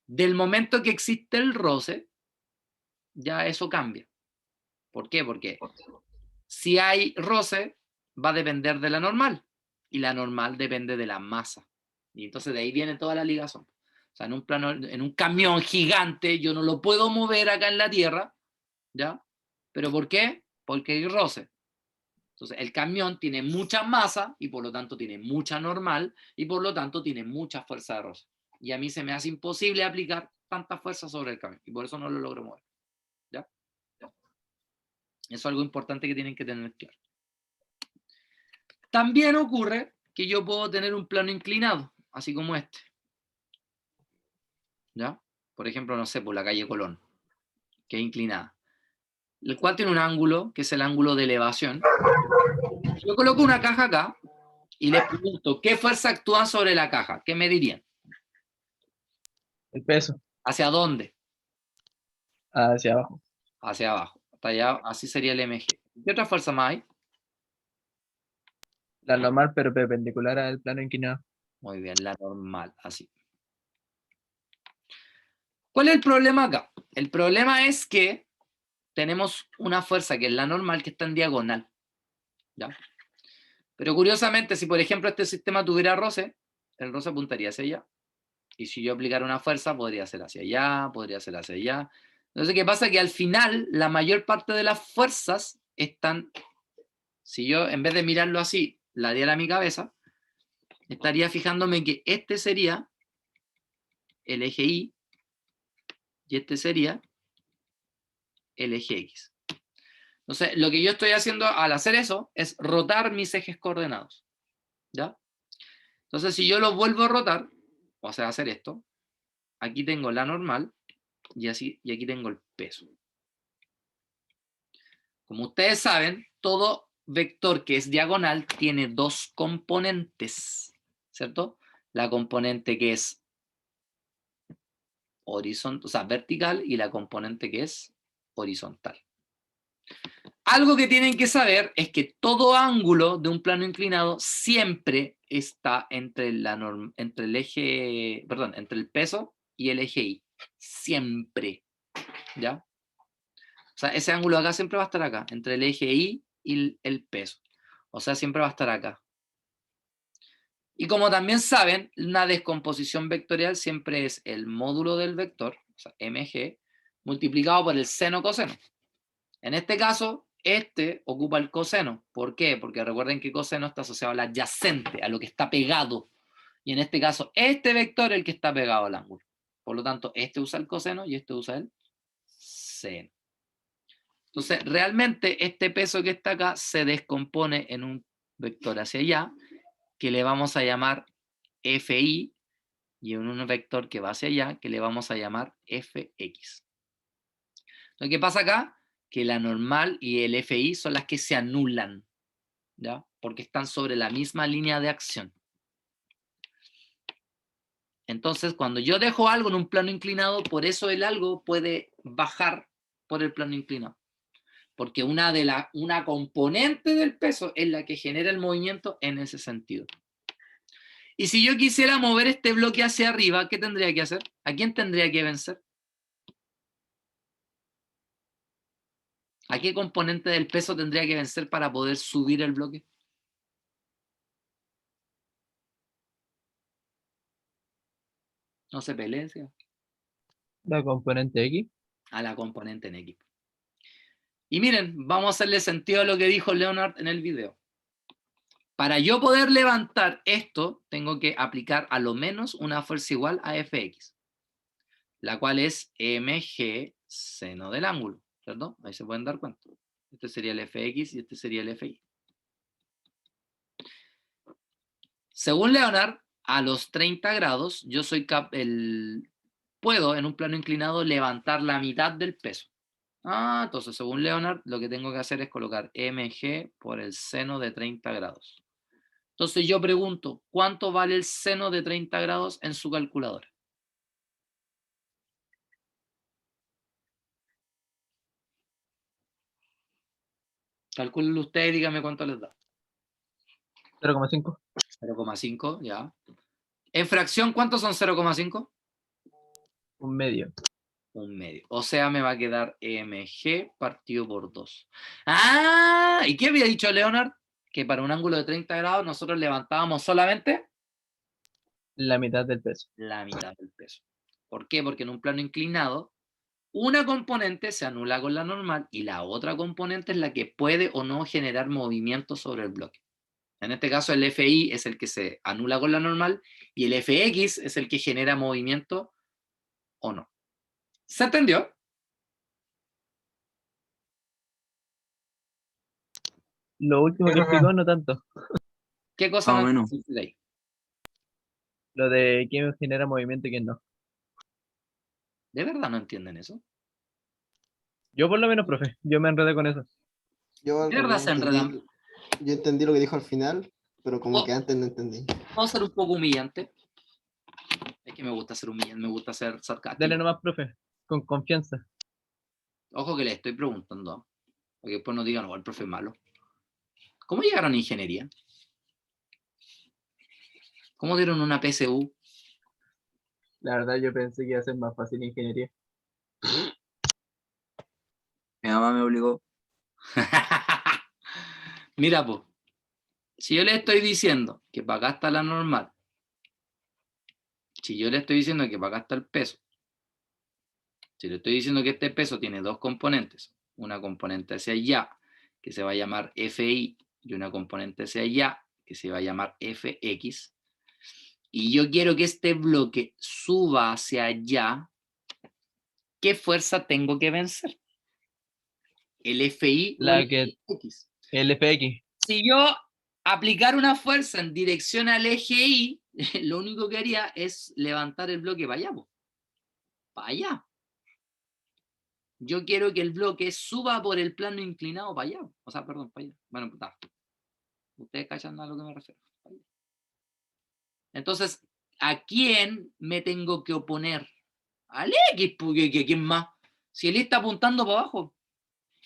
Del momento que existe el roce, ya eso cambia. ¿Por qué? Porque si hay roce, va a depender de la normal. Y la normal depende de la masa. Y entonces de ahí viene toda la ligazón. O sea, en un camión gigante, yo no lo puedo mover acá en la Tierra, ¿ya? ¿Pero por qué? Porque hay roce. Entonces, el camión tiene mucha masa y por lo tanto tiene mucha normal y por lo tanto tiene mucha fuerza de roce. Y a mí se me hace imposible aplicar tanta fuerza sobre el camión y por eso no lo logro mover. ¿Ya? Eso es algo importante que tienen que tener claro. También ocurre que yo puedo tener un plano inclinado, así como este. ¿Ya? Por ejemplo, no sé, por la calle Colón, que es inclinada. El cual tiene un ángulo, que es el ángulo de elevación. Yo coloco una caja acá y les pregunto, ¿qué fuerza actúa sobre la caja? ¿Qué me dirían? El peso, ¿Hacia dónde? hacia abajo. Hacia abajo. Hasta allá, así sería el MG. ¿Qué otra fuerza más hay? La normal, pero perpendicular al plano inclinado. Muy bien, la normal, así. ¿Cuál es el problema acá? El problema es que tenemos una fuerza que es la normal que está en diagonal. ¿Ya? Pero curiosamente, si por ejemplo este sistema tuviera roce, el roce apuntaría hacia allá. Y si yo aplicara una fuerza, podría ser hacia allá, podría ser hacia allá. Entonces, ¿qué pasa? Que al final, la mayor parte de las fuerzas están, si yo en vez de mirarlo así, la diera a mi cabeza, estaría fijándome que este sería el eje Y y este sería el eje X. Entonces, lo que yo estoy haciendo al hacer eso es rotar mis ejes coordenados. ¿Ya? Entonces, si yo los vuelvo a rotar, o sea, hacer esto, aquí tengo la normal y aquí tengo el peso. Como ustedes saben, todo vector que es diagonal tiene dos componentes, ¿cierto? La componente que es horizontal, o sea, vertical, y la componente que es horizontal. Algo que tienen que saber es que todo ángulo de un plano inclinado siempre está entre el eje, perdón, entre el peso y el eje Y. Siempre. ¿Ya? O sea, ese ángulo acá siempre va a estar acá, entre el eje Y y el peso. O sea, siempre va a estar acá. Y como también saben, una descomposición vectorial siempre es el módulo del vector, o sea, mg, multiplicado por el seno coseno. En este caso, este ocupa el coseno. ¿Por qué? Porque recuerden que coseno está asociado al adyacente, a lo que está pegado. Y en este caso, este vector es el que está pegado al ángulo. Por lo tanto, este usa el coseno y este usa el seno. Entonces, realmente este peso que está acá se descompone en un vector hacia allá, que le vamos a llamar FI, y en un vector que va hacia allá, que le vamos a llamar FX. Lo que pasa acá, que la normal y el FI son las que se anulan, ¿ya? Porque están sobre la misma línea de acción. Entonces, cuando yo dejo algo en un plano inclinado, por eso el algo puede bajar por el plano inclinado. Porque una componente del peso es la que genera el movimiento en ese sentido. Y si yo quisiera mover este bloque hacia arriba, ¿qué tendría que hacer? ¿A quién tendría que vencer? ¿A qué componente del peso tendría que vencer para poder subir el bloque? No se peleen, ¿sí? La componente X. A la componente en equipo. Y miren, vamos a hacerle sentido a lo que dijo Leonard en el video. Para yo poder levantar esto, tengo que aplicar a lo menos una fuerza igual a Fx, la cual es mg seno del ángulo, ¿cierto? Ahí se pueden dar cuenta. Este sería el Fx y este sería el Fi. Según Leonard, a los 30 grados, yo soy puedo en un plano inclinado levantar la mitad del peso. Entonces, según Leonard, lo que tengo que hacer es colocar mg por el seno de 30 grados. Entonces yo pregunto, ¿cuánto vale el seno de 30 grados en su calculadora? Calcúlenlo ustedes y díganme cuánto les da. 0,5. 0,5, ya. En fracción, ¿cuántos son 0,5? Un medio. Un medio. O sea, me va a quedar mg partido por 2. ¿Y qué había dicho Leonard? Que para un ángulo de 30 grados nosotros levantábamos solamente La mitad del peso. la mitad del peso. ¿Por qué? Porque en un plano inclinado, una componente se anula con la normal y la otra componente es la que puede o no generar movimiento sobre el bloque. En este caso, el FI es el que se anula con la normal y el FX es el que genera movimiento o no. ¿Se entendió? Lo último que explicó, no tanto. ¿Qué cosa Más o no menos. entendiste de ahí? Lo de quién genera movimiento y quién no. ¿De verdad no entienden eso? Yo por lo menos, profe, yo me enredé con eso. Yo al ¿De verdad revés se enredan? yo entendí lo que dijo al final, pero como Oh. que antes no entendí. Vamos a ser un poco humillante. Es que me gusta ser humillante, me gusta ser sarcástico. Dale nomás, profe, con confianza. Ojo que les estoy preguntando, porque después no digan, el profe es malo. ¿Cómo llegaron a ingeniería? ¿Cómo dieron una PSU? La verdad, yo pensé que iba a ser más fácil ingeniería. Mi mamá me obligó. Mira, pues, si yo le estoy diciendo que para acá está la normal, si yo le estoy diciendo que para acá está el peso, si le estoy diciendo que este peso tiene dos componentes, una componente hacia allá, que se va a llamar FI, y una componente hacia allá, que se va a llamar FX, y yo quiero que este bloque suba hacia allá, ¿qué fuerza tengo que vencer? ¿El FI o el FX? El FX. Si yo aplicar una fuerza en dirección al eje Y, lo único que haría es levantar el bloque para allá. Para allá. Yo quiero que el bloque suba por el plano inclinado para allá. O sea, perdón, para allá. Bueno, está. Ustedes cachan a lo que me refiero. Entonces, ¿a quién me tengo que oponer? Al X, porque ¿quién más? Si el Y está apuntando para abajo.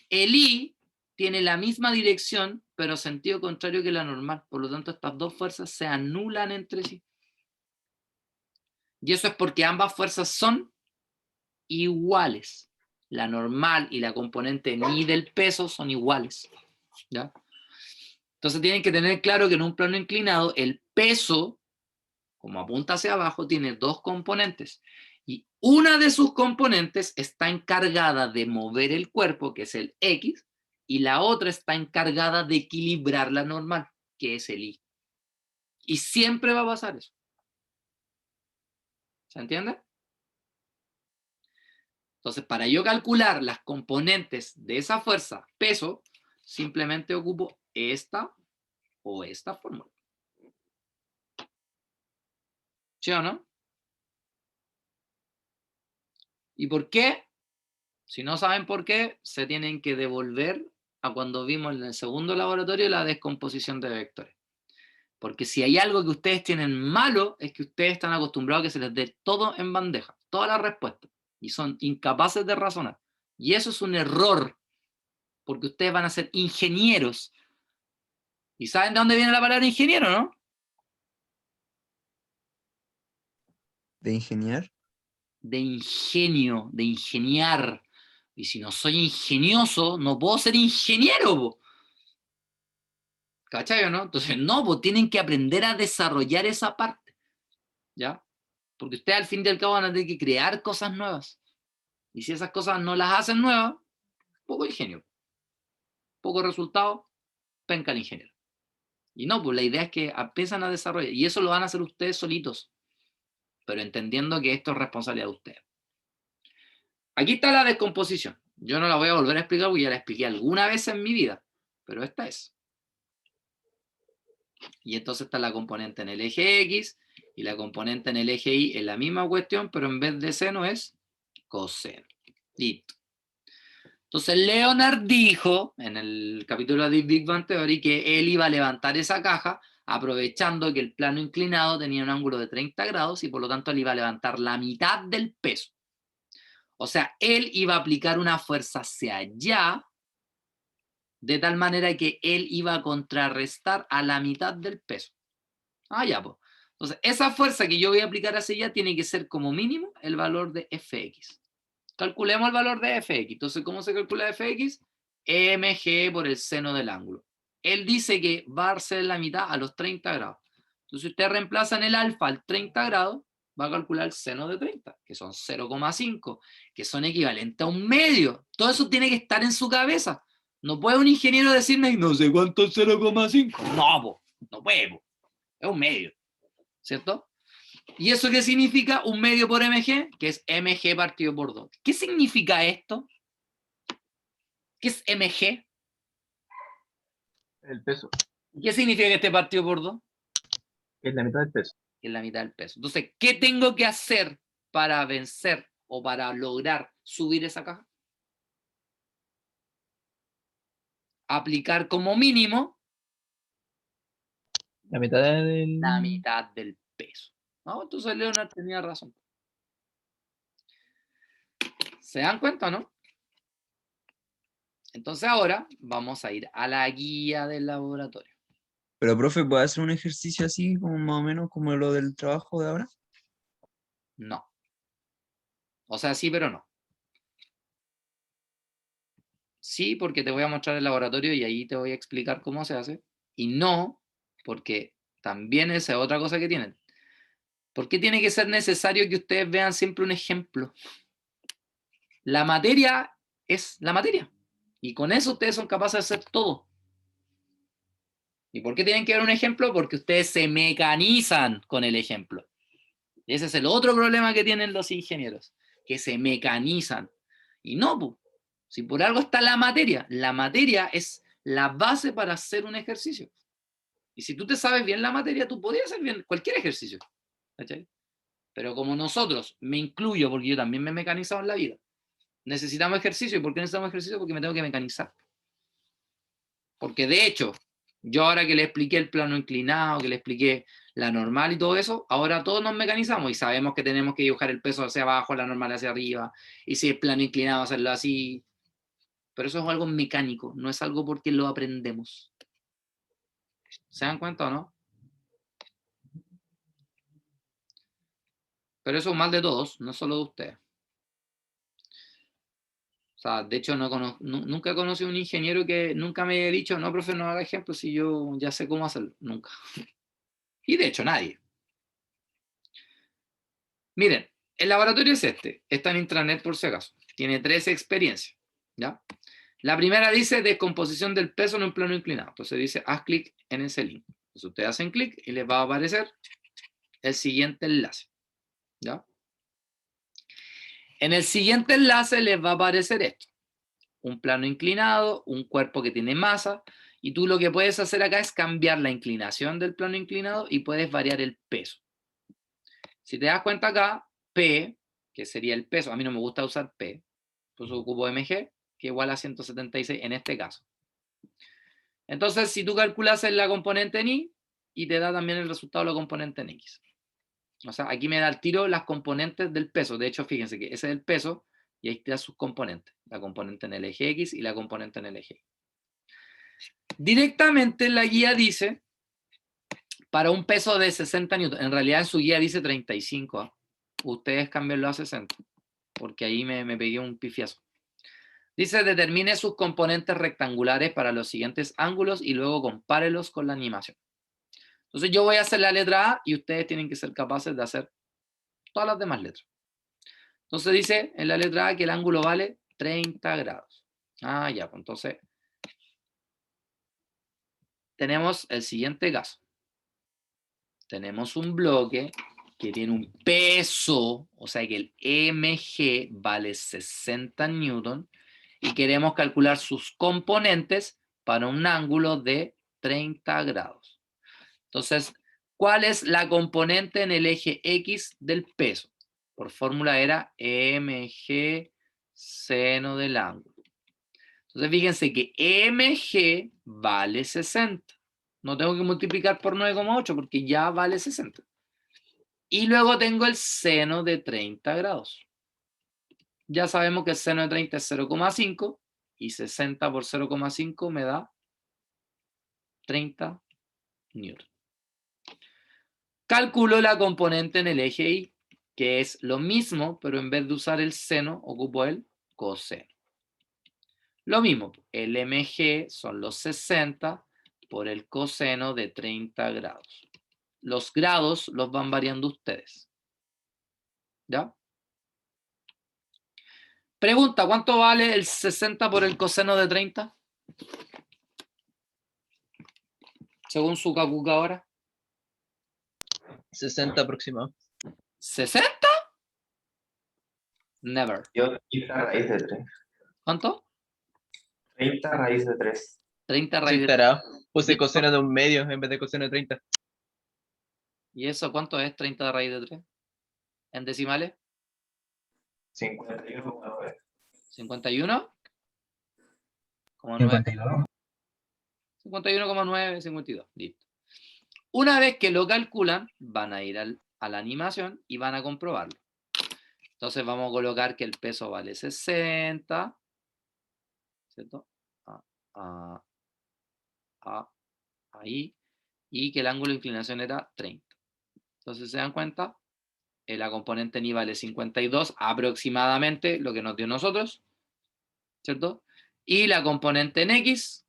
El Y tiene la misma dirección, pero sentido contrario que la normal. Por lo tanto, estas dos fuerzas se anulan entre sí. Y eso es porque ambas fuerzas son iguales. La normal y la componente ni del peso son iguales. ¿Ya? Entonces tienen que tener claro que en un plano inclinado el peso, como apunta hacia abajo, tiene dos componentes. Y una de sus componentes está encargada de mover el cuerpo, que es el X, y la otra está encargada de equilibrar la normal, que es el Y. Y siempre va a pasar eso. ¿Se entiende? Entonces, para yo calcular las componentes de esa fuerza, peso, simplemente ocupo esta o esta fórmula. ¿Sí o no? ¿Y por qué? Si no saben por qué, se tienen que devolver a cuando vimos en el segundo laboratorio la descomposición de vectores. Porque si hay algo que ustedes tienen malo, es que ustedes están acostumbrados a que se les dé todo en bandeja, todas las respuestas, y son incapaces de razonar. Y eso es un error, porque ustedes van a ser ingenieros. ¿Y saben de dónde viene la palabra ingeniero, no? ¿De ingeniar? De ingenio, de ingeniar. Y si no soy ingenioso, no puedo ser ingeniero, po. ¿Cachai o no? Entonces, no, pues tienen que aprender a desarrollar esa parte. ¿Ya? Porque ustedes al fin y al cabo van a tener que crear cosas nuevas. Y si esas cosas no las hacen nuevas, poco ingenio. Poco resultado, penca el ingeniero. Y no, pues la idea es que empiezan a desarrollar. Y eso lo van a hacer ustedes solitos. Pero entendiendo que esto es responsabilidad de ustedes. Aquí está la descomposición. Yo no la voy a volver a explicar porque ya la expliqué alguna vez en mi vida. Pero esta es. Y entonces está la componente en el eje X y la componente en el eje Y es la misma cuestión, pero en vez de seno es coseno. Listo. Entonces Leonard dijo en el capítulo de Big Bang Theory que él iba a levantar esa caja aprovechando que el plano inclinado tenía un ángulo de 30 grados y por lo tanto él iba a levantar la mitad del peso. O sea, él iba a aplicar una fuerza hacia allá de tal manera que él iba a contrarrestar a la mitad del peso. Ah, ya, pues. Entonces, esa fuerza que yo voy a aplicar hacia allá tiene que ser como mínimo el valor de Fx. Calculemos el valor de Fx. Entonces, ¿cómo se calcula Fx? mg por el seno del ángulo. Él dice que va a ser la mitad a los 30 grados. Entonces, si usted reemplaza en el alfa al 30 grados, va a calcular el seno de 30, que son 0,5, que son equivalentes a un medio. Todo eso tiene que estar en su cabeza. No puede un ingeniero decirme, no sé cuánto es 0,5. No, po, no puede, po. Es un medio, ¿cierto? ¿Y eso qué significa? Un medio por mg, que es mg partido por 2. ¿Qué significa esto? ¿Qué es mg? El peso, ¿Qué significa que esté partido por 2? que es la mitad del peso. Que es la mitad del peso. Entonces, ¿qué tengo que hacer para vencer o para lograr subir esa caja? Aplicar como mínimo La mitad del... la mitad del peso. ¿No? Entonces Leonard tenía razón. ¿Se dan cuenta, no? Entonces ahora vamos a ir a la guía del laboratorio. Pero, profe, ¿puede hacer un ejercicio así, como más o menos como lo del trabajo de ahora? No. O sea, sí, pero no. Sí, porque te voy a mostrar el laboratorio y ahí te voy a explicar cómo se hace. Y no, porque también esa es otra cosa que tienen. ¿Por qué tiene que ser necesario que ustedes vean siempre un ejemplo? La materia es la materia. Y con eso ustedes son capaces de hacer todo. ¿Y por qué tienen que ver un ejemplo? Porque ustedes se mecanizan con el ejemplo. Y ese es el otro problema que tienen los ingenieros, que se mecanizan. Y no, pues, si por algo está la materia es la base para hacer un ejercicio. Y si tú te sabes bien la materia, tú podrías hacer bien cualquier ejercicio. ¿Cachai? Pero como nosotros, me incluyo porque yo también me he mecanizado en la vida, necesitamos ejercicio. ¿Y por qué necesitamos ejercicio? Porque me tengo que mecanizar. Porque de hecho, yo ahora que le expliqué el plano inclinado, que le expliqué la normal y todo eso, ahora todos nos mecanizamos y sabemos que tenemos que dibujar el peso hacia abajo, la normal hacia arriba, y si es plano inclinado, hacerlo así. Pero eso es algo mecánico, no es algo porque lo aprendemos. ¿Se dan cuenta o no? Pero eso es mal de todos, no solo de ustedes. O sea, de hecho, nunca he conocido un ingeniero que nunca me haya dicho, no, profe, no haga ejemplo si yo ya sé cómo hacerlo. Nunca. Y de hecho, nadie. Miren, el laboratorio es este. Está en intranet por si acaso. Tiene 13 experiencias. ¿Ya? La primera dice descomposición del peso en un plano inclinado. Entonces dice, haz clic en ese link. Entonces ustedes hacen clic y les va a aparecer el siguiente enlace. ¿Ya? En el siguiente enlace les va a aparecer esto. Un plano inclinado, un cuerpo que tiene masa, y tú lo que puedes hacer acá es cambiar la inclinación del plano inclinado y puedes variar el peso. Si te das cuenta acá, P, que sería el peso, a mí no me gusta usar P, pues ocupo mg, que igual a 176 en este caso. Entonces, si tú calculas en la componente en y te da también el resultado de la componente en x. O sea, aquí me da al tiro las componentes del peso. De hecho, fíjense que ese es el peso y ahí te da sus componentes. La componente en el eje X y la componente en el eje Y. Directamente la guía dice, para un peso de 60 newtons, en realidad en su guía dice 35, ¿eh? Ustedes cámbienlo a 60, porque ahí me pegué un pifiazo. Dice, determine sus componentes rectangulares para los siguientes ángulos y luego compárelos con la animación. Entonces yo voy a hacer la letra A y ustedes tienen que ser capaces de hacer todas las demás letras. Entonces dice en la letra A que el ángulo vale 30 grados. Ah, ya, pues entonces tenemos el siguiente caso. Tenemos un bloque que tiene un peso, o sea que el mg vale 60 newton y queremos calcular sus componentes para un ángulo de 30 grados. Entonces, ¿cuál es la componente en el eje X del peso? Por fórmula era mg seno del ángulo. Entonces, fíjense que mg vale 60. No tengo que multiplicar por 9,8 porque ya vale 60. Y luego tengo el seno de 30 grados. Ya sabemos que el seno de 30 es 0,5 y 60 por 0,5 me da 30 newton. Calculo la componente en el eje Y, que es lo mismo, pero en vez de usar el seno, ocupo el coseno. Lo mismo, el mg son los 60 por el coseno de 30 grados. Los grados los van variando ustedes. ¿Ya? Pregunta, ¿cuánto vale el 60 por el coseno de 30? Según su calculadora. 60 aproximado. ¿60? Never. Yo 30 raíz de 3. ¿Cuánto? 30 raíz de 3. 30 Soy raíz de... tarado. Puse coseno de un medio en vez de coseno de 30. ¿Y eso cuánto es 30 raíz de 3? ¿En decimales? 51,9. 51. 52. 51,9, 52. Listo. Una vez que lo calculan, van a ir a la animación y van a comprobarlo. Entonces vamos a colocar que el peso vale 60, ¿cierto? Ahí, y que el ángulo de inclinación era 30. Entonces se dan cuenta, la componente en Y vale 52 aproximadamente, lo que nos dio nosotros, ¿cierto? Y la componente en X,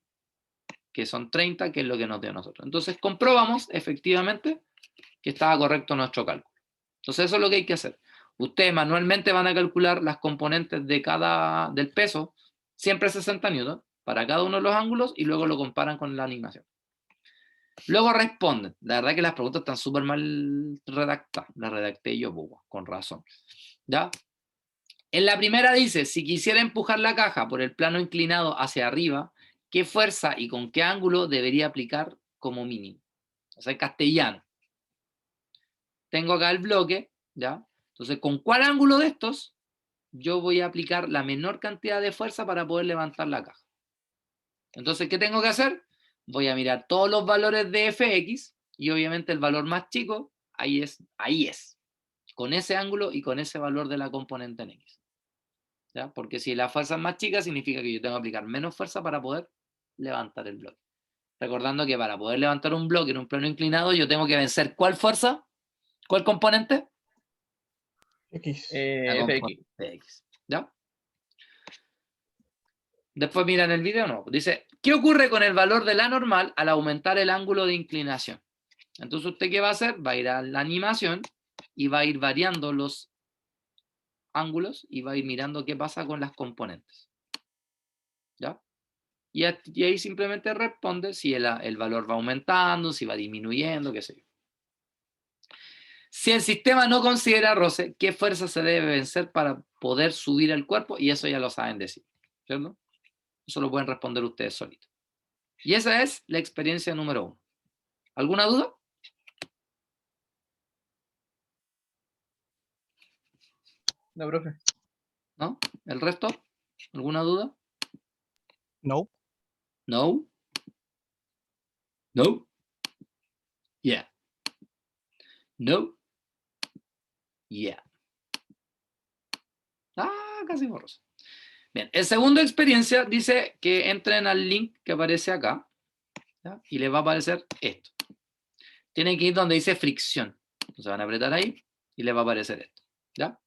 que son 30, que es lo que nos dio nosotros. Entonces comprobamos efectivamente que estaba correcto nuestro cálculo. Entonces eso es lo que hay que hacer. Ustedes manualmente van a calcular las componentes del peso, siempre 60 newton, para cada uno de los ángulos y luego lo comparan con la animación. Luego responden. La verdad que las preguntas están súper mal redactadas. Las redacté yo, con razón. ¿Ya? En la primera dice, si quisiera empujar la caja por el plano inclinado hacia arriba, ¿qué fuerza y con qué ángulo debería aplicar como mínimo? O sea, en castellano. Tengo acá el bloque, ¿ya? Entonces, ¿con cuál ángulo de estos yo voy a aplicar la menor cantidad de fuerza para poder levantar la caja? Entonces, ¿qué tengo que hacer? Voy a mirar todos los valores de fx y obviamente el valor más chico, ahí es. Con ese ángulo y con ese valor de la componente en x. ¿Ya? Porque si la fuerza es más chica, significa que yo tengo que aplicar menos fuerza para poder levantar el bloque. Recordando que para poder levantar un bloque en un plano inclinado, yo tengo que vencer ¿cuál fuerza? ¿Cuál componente? X. La FX. componente X. ¿Ya? Después miran el video, no. Dice, ¿qué ocurre con el valor de la normal al aumentar el ángulo de inclinación? Entonces, ¿usted qué va a hacer? Va a ir a la animación y va a ir variando los ángulos y va a ir mirando qué pasa con las componentes. ¿Ya? Y ahí simplemente responde si el valor va aumentando, si va disminuyendo, qué sé yo. Si el sistema no considera roce, ¿qué fuerza se debe vencer para poder subir el cuerpo? Y eso ya lo saben decir, ¿cierto? Eso lo pueden responder ustedes solitos. Y esa es la experiencia número 1. ¿Alguna duda? No, profe. ¿No? ¿El resto? ¿Alguna duda? No. No. No. Yeah. No. Yeah. Casi borroso. Bien, el segundo experiencia dice que entren al link que aparece acá, ¿ya? Y les va a aparecer esto. Tienen que ir donde dice fricción. Entonces van a apretar ahí y les va a aparecer esto, ¿ya?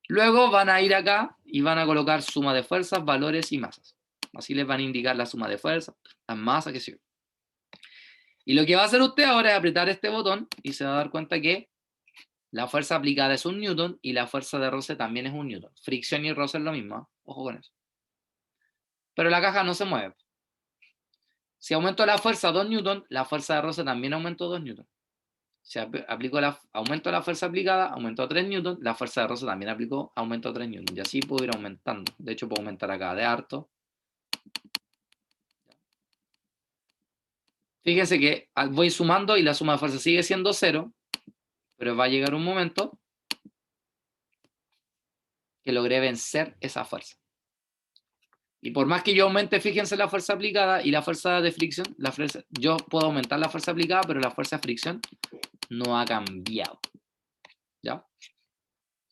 Luego van a ir acá y van a colocar suma de fuerzas, valores y masas. Así les van a indicar la suma de fuerzas, las masas, que sí. Y lo que va a hacer usted ahora es apretar este botón y se va a dar cuenta que la fuerza aplicada es 1 newton y la fuerza de roce también es 1 newton. Fricción y roce es lo mismo, ¿eh? Ojo con eso. Pero la caja no se mueve. Si aumento la fuerza 2 newton, la fuerza de roce también aumentó 2 newton. Si aumento la fuerza aplicada, aumentó 3 newton, la fuerza de roce también aumentó 3 newton. Y así puedo ir aumentando. De hecho, puedo aumentar acá de harto. Fíjense que voy sumando y la suma de fuerza sigue siendo 0, pero va a llegar un momento que logré vencer esa fuerza. Y por más que yo aumente, fíjense la fuerza aplicada y la fuerza de fricción, yo puedo aumentar la fuerza aplicada, pero la fuerza de fricción no ha cambiado. ¿Ya?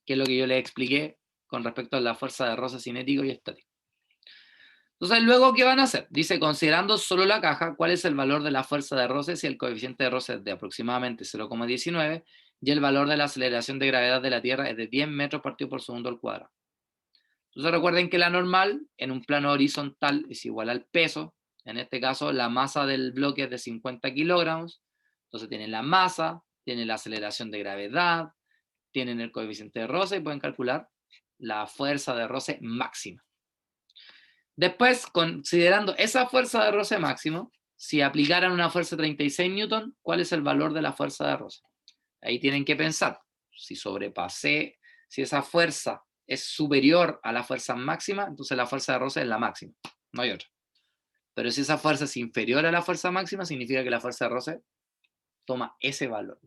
Que es lo que yo les expliqué con respecto a la fuerza de roce cinético y estático. Entonces, luego, ¿qué van a hacer? Dice, considerando solo la caja, ¿cuál es el valor de la fuerza de roce si el coeficiente de roce es de aproximadamente 0,19 y el valor de la aceleración de gravedad de la Tierra es de 10 metros partido por segundo al cuadrado? Entonces, recuerden que la normal en un plano horizontal es igual al peso. En este caso, la masa del bloque es de 50 kilogramos. Entonces, tienen la masa, tienen la aceleración de gravedad, tienen el coeficiente de roce y pueden calcular la fuerza de roce máxima. Después, considerando esa fuerza de roce máximo, si aplicaran una fuerza de 36 newton, ¿cuál es el valor de la fuerza de roce? Ahí tienen que pensar, si sobrepasé, si esa fuerza es superior a la fuerza máxima, entonces la fuerza de roce es la máxima, no hay otra. Pero si esa fuerza es inferior a la fuerza máxima, significa que la fuerza de roce toma ese valor.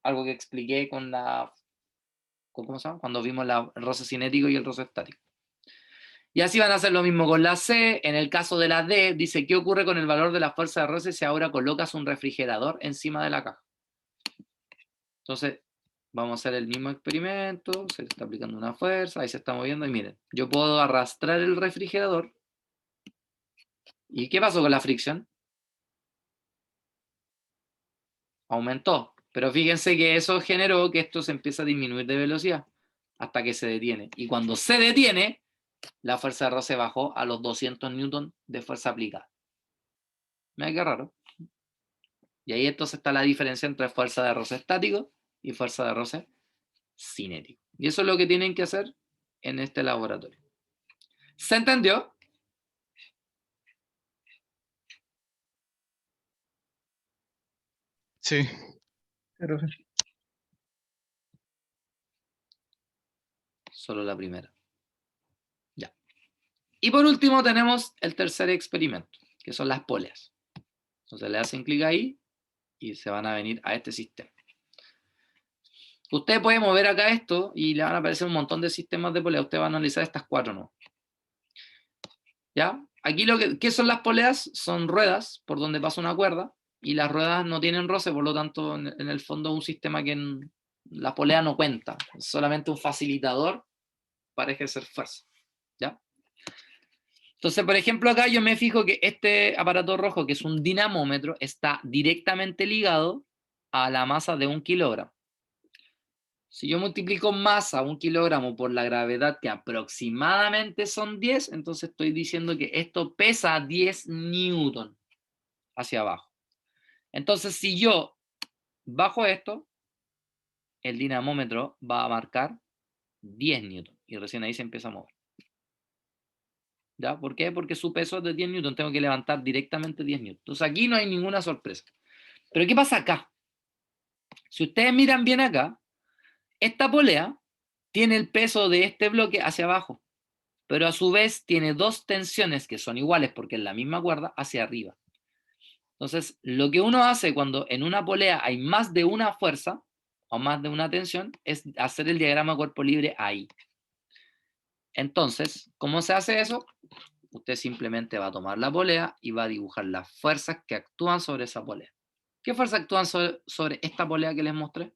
Algo que expliqué con ¿cómo se llama? Cuando vimos el roce cinético y el roce estático. Y así van a hacer lo mismo con la C. En el caso de la D, dice, ¿qué ocurre con el valor de la fuerza de roce si ahora colocas un refrigerador encima de la caja? Entonces, vamos a hacer el mismo experimento. Se está aplicando una fuerza, ahí se está moviendo. Y miren, yo puedo arrastrar el refrigerador. ¿Y qué pasó con la fricción? Aumentó. Pero fíjense que eso generó que esto se empieza a disminuir de velocidad hasta que se detiene. Y cuando se detiene, la fuerza de roce bajó a los 200 newton de fuerza aplicada. Mira qué raro. Y ahí entonces está la diferencia entre fuerza de roce estático y fuerza de roce cinético. Y eso es lo que tienen que hacer en este laboratorio. ¿Se entendió? Sí. Profe. Solo la primera. Ya. Y por último tenemos el tercer experimento, que son las poleas. Entonces le hacen clic ahí y se van a venir a este sistema. Usted puede mover acá esto y le van a aparecer un montón de sistemas de poleas. Usted va a analizar estas 4, ¿no? ¿Ya? Aquí ¿qué son las poleas? Son ruedas por donde pasa una cuerda y las ruedas no tienen roce, por lo tanto, en el fondo es un sistema que la polea no cuenta. Es solamente un facilitador para ejercer fuerza. ¿Ya? Entonces, por ejemplo, acá yo me fijo que este aparato rojo, que es un dinamómetro, está directamente ligado a la masa de 1 kilogramo. Si yo multiplico masa, 1 kilogramo, por la gravedad, que aproximadamente son 10, entonces estoy diciendo que esto pesa 10 newton hacia abajo. Entonces, si yo bajo esto, el dinamómetro va a marcar 10 newton. Y recién ahí se empieza a mover. ¿Ya? ¿Por qué? Porque su peso es de 10 newton. Tengo que levantar directamente 10 newton. Entonces aquí no hay ninguna sorpresa. Pero ¿qué pasa acá? Si ustedes miran bien acá, esta polea tiene el peso de este bloque hacia abajo, pero a su vez tiene 2 tensiones que son iguales porque es la misma cuerda hacia arriba. Entonces, lo que uno hace cuando en una polea hay más de una fuerza o más de una tensión es hacer el diagrama cuerpo libre ahí. Entonces, ¿cómo se hace eso? Usted simplemente va a tomar la polea y va a dibujar las fuerzas que actúan sobre esa polea. ¿Qué fuerzas actúan sobre esta polea que les mostré?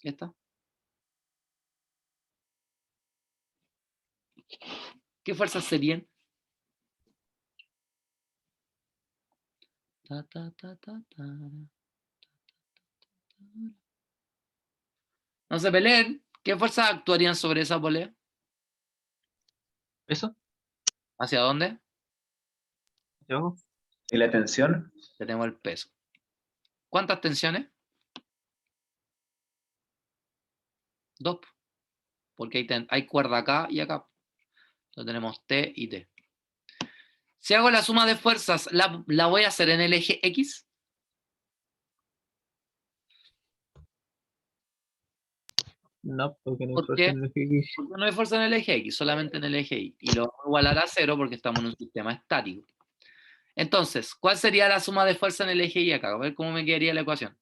¿Esta? ¿Qué fuerzas serían? No se peleen. ¿Qué fuerzas actuarían sobre esa polea? ¿Eso? ¿Hacia dónde? ¿Yo? ¿Y la tensión? Tenemos el peso. ¿Cuántas tensiones? 2. Porque hay cuerda acá y acá. Entonces tenemos T y T. Si hago la suma de fuerzas, ¿la voy a hacer en el eje X? No, porque no hay ¿Por fuerza qué? en el eje X. Porque no hay fuerza en el eje X, solamente en el eje Y. Y lo vamos a igualar a 0 porque estamos en un sistema estático. Entonces, ¿cuál sería la suma de fuerza en el eje Y acá? A ver cómo me quedaría la ecuación.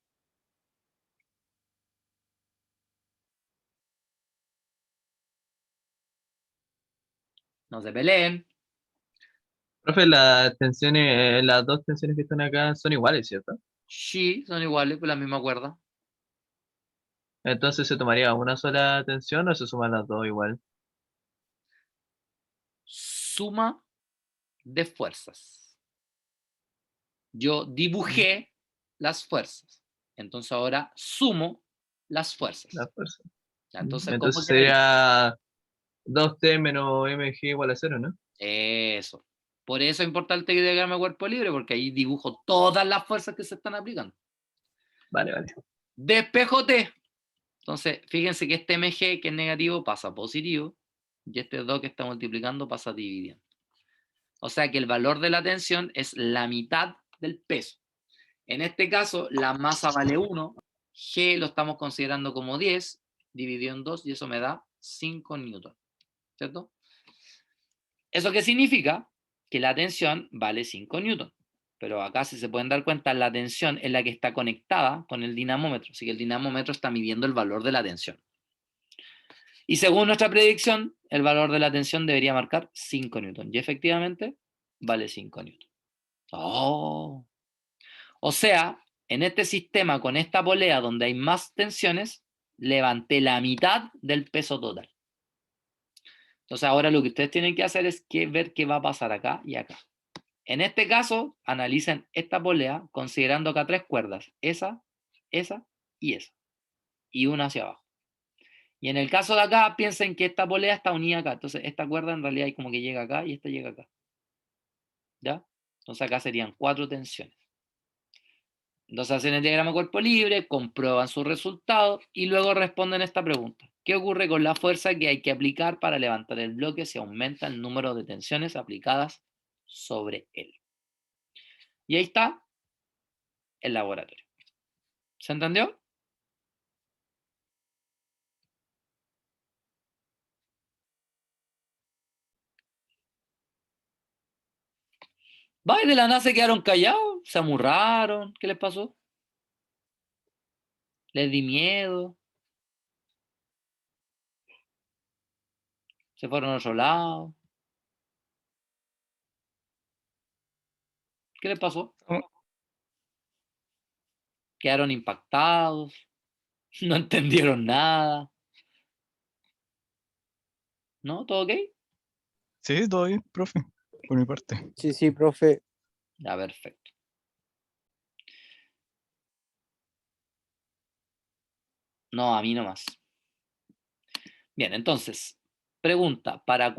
No se peleen. Profe, las dos tensiones que están acá son iguales, ¿cierto? Sí, son iguales, con la misma cuerda. Entonces, ¿se tomaría una sola tensión o se suman las dos igual? Suma de fuerzas. Yo dibujé las fuerzas. Entonces ahora sumo las fuerzas. La fuerza. Ya, entonces, ¿cómo Entonces quedaría? sería 2T menos mg igual a 0, ¿no? Eso. Por eso es importante el diagrama de cuerpo libre, porque ahí dibujo todas las fuerzas que se están aplicando. Vale, vale. Despejo T. Entonces, fíjense que este mg que es negativo pasa a positivo y este 2 que está multiplicando pasa dividiendo. O sea que el valor de la tensión es la mitad del peso. En este caso, la masa vale 1, G lo estamos considerando como 10, dividido en 2 y eso me da 5 newton. ¿Cierto? ¿Eso qué significa? Que la tensión vale 5 newton. Pero acá, si se pueden dar cuenta, la tensión es la que está conectada con el dinamómetro. Así que el dinamómetro está midiendo el valor de la tensión. Y según nuestra predicción, el valor de la tensión debería marcar 5 newton. Y efectivamente, vale 5 newton. ¡Oh! O sea, en este sistema con esta polea donde hay más tensiones, levanté la mitad del peso total. Entonces ahora lo que ustedes tienen que hacer es ver qué va a pasar acá y acá. En este caso, analicen esta polea considerando acá 3 cuerdas. Esa y esa. Y una hacia abajo. Y en el caso de acá, piensen que esta polea está unida acá. Entonces esta cuerda en realidad hay como que llega acá y esta llega acá. ¿Ya? Entonces acá serían 4 tensiones. Entonces hacen el diagrama cuerpo libre, comprueban sus resultados y luego responden esta pregunta. ¿Qué ocurre con la fuerza que hay que aplicar para levantar el bloque si aumenta el número de tensiones aplicadas sobre él? Y ahí está el laboratorio. ¿Se entendió? ¿Va? Y de la nada se quedaron callados, se amurraron. ¿Qué les pasó? ¿Les di miedo? ¿Se fueron a otro lado? ¿Qué les pasó? ¿Quedaron impactados? ¿No entendieron nada? ¿No? ¿Todo ok? Sí, todo bien, profe, por mi parte. Sí, sí, profe. Ya, perfecto. No, a mí nomás. Bien, entonces, pregunta, ¿para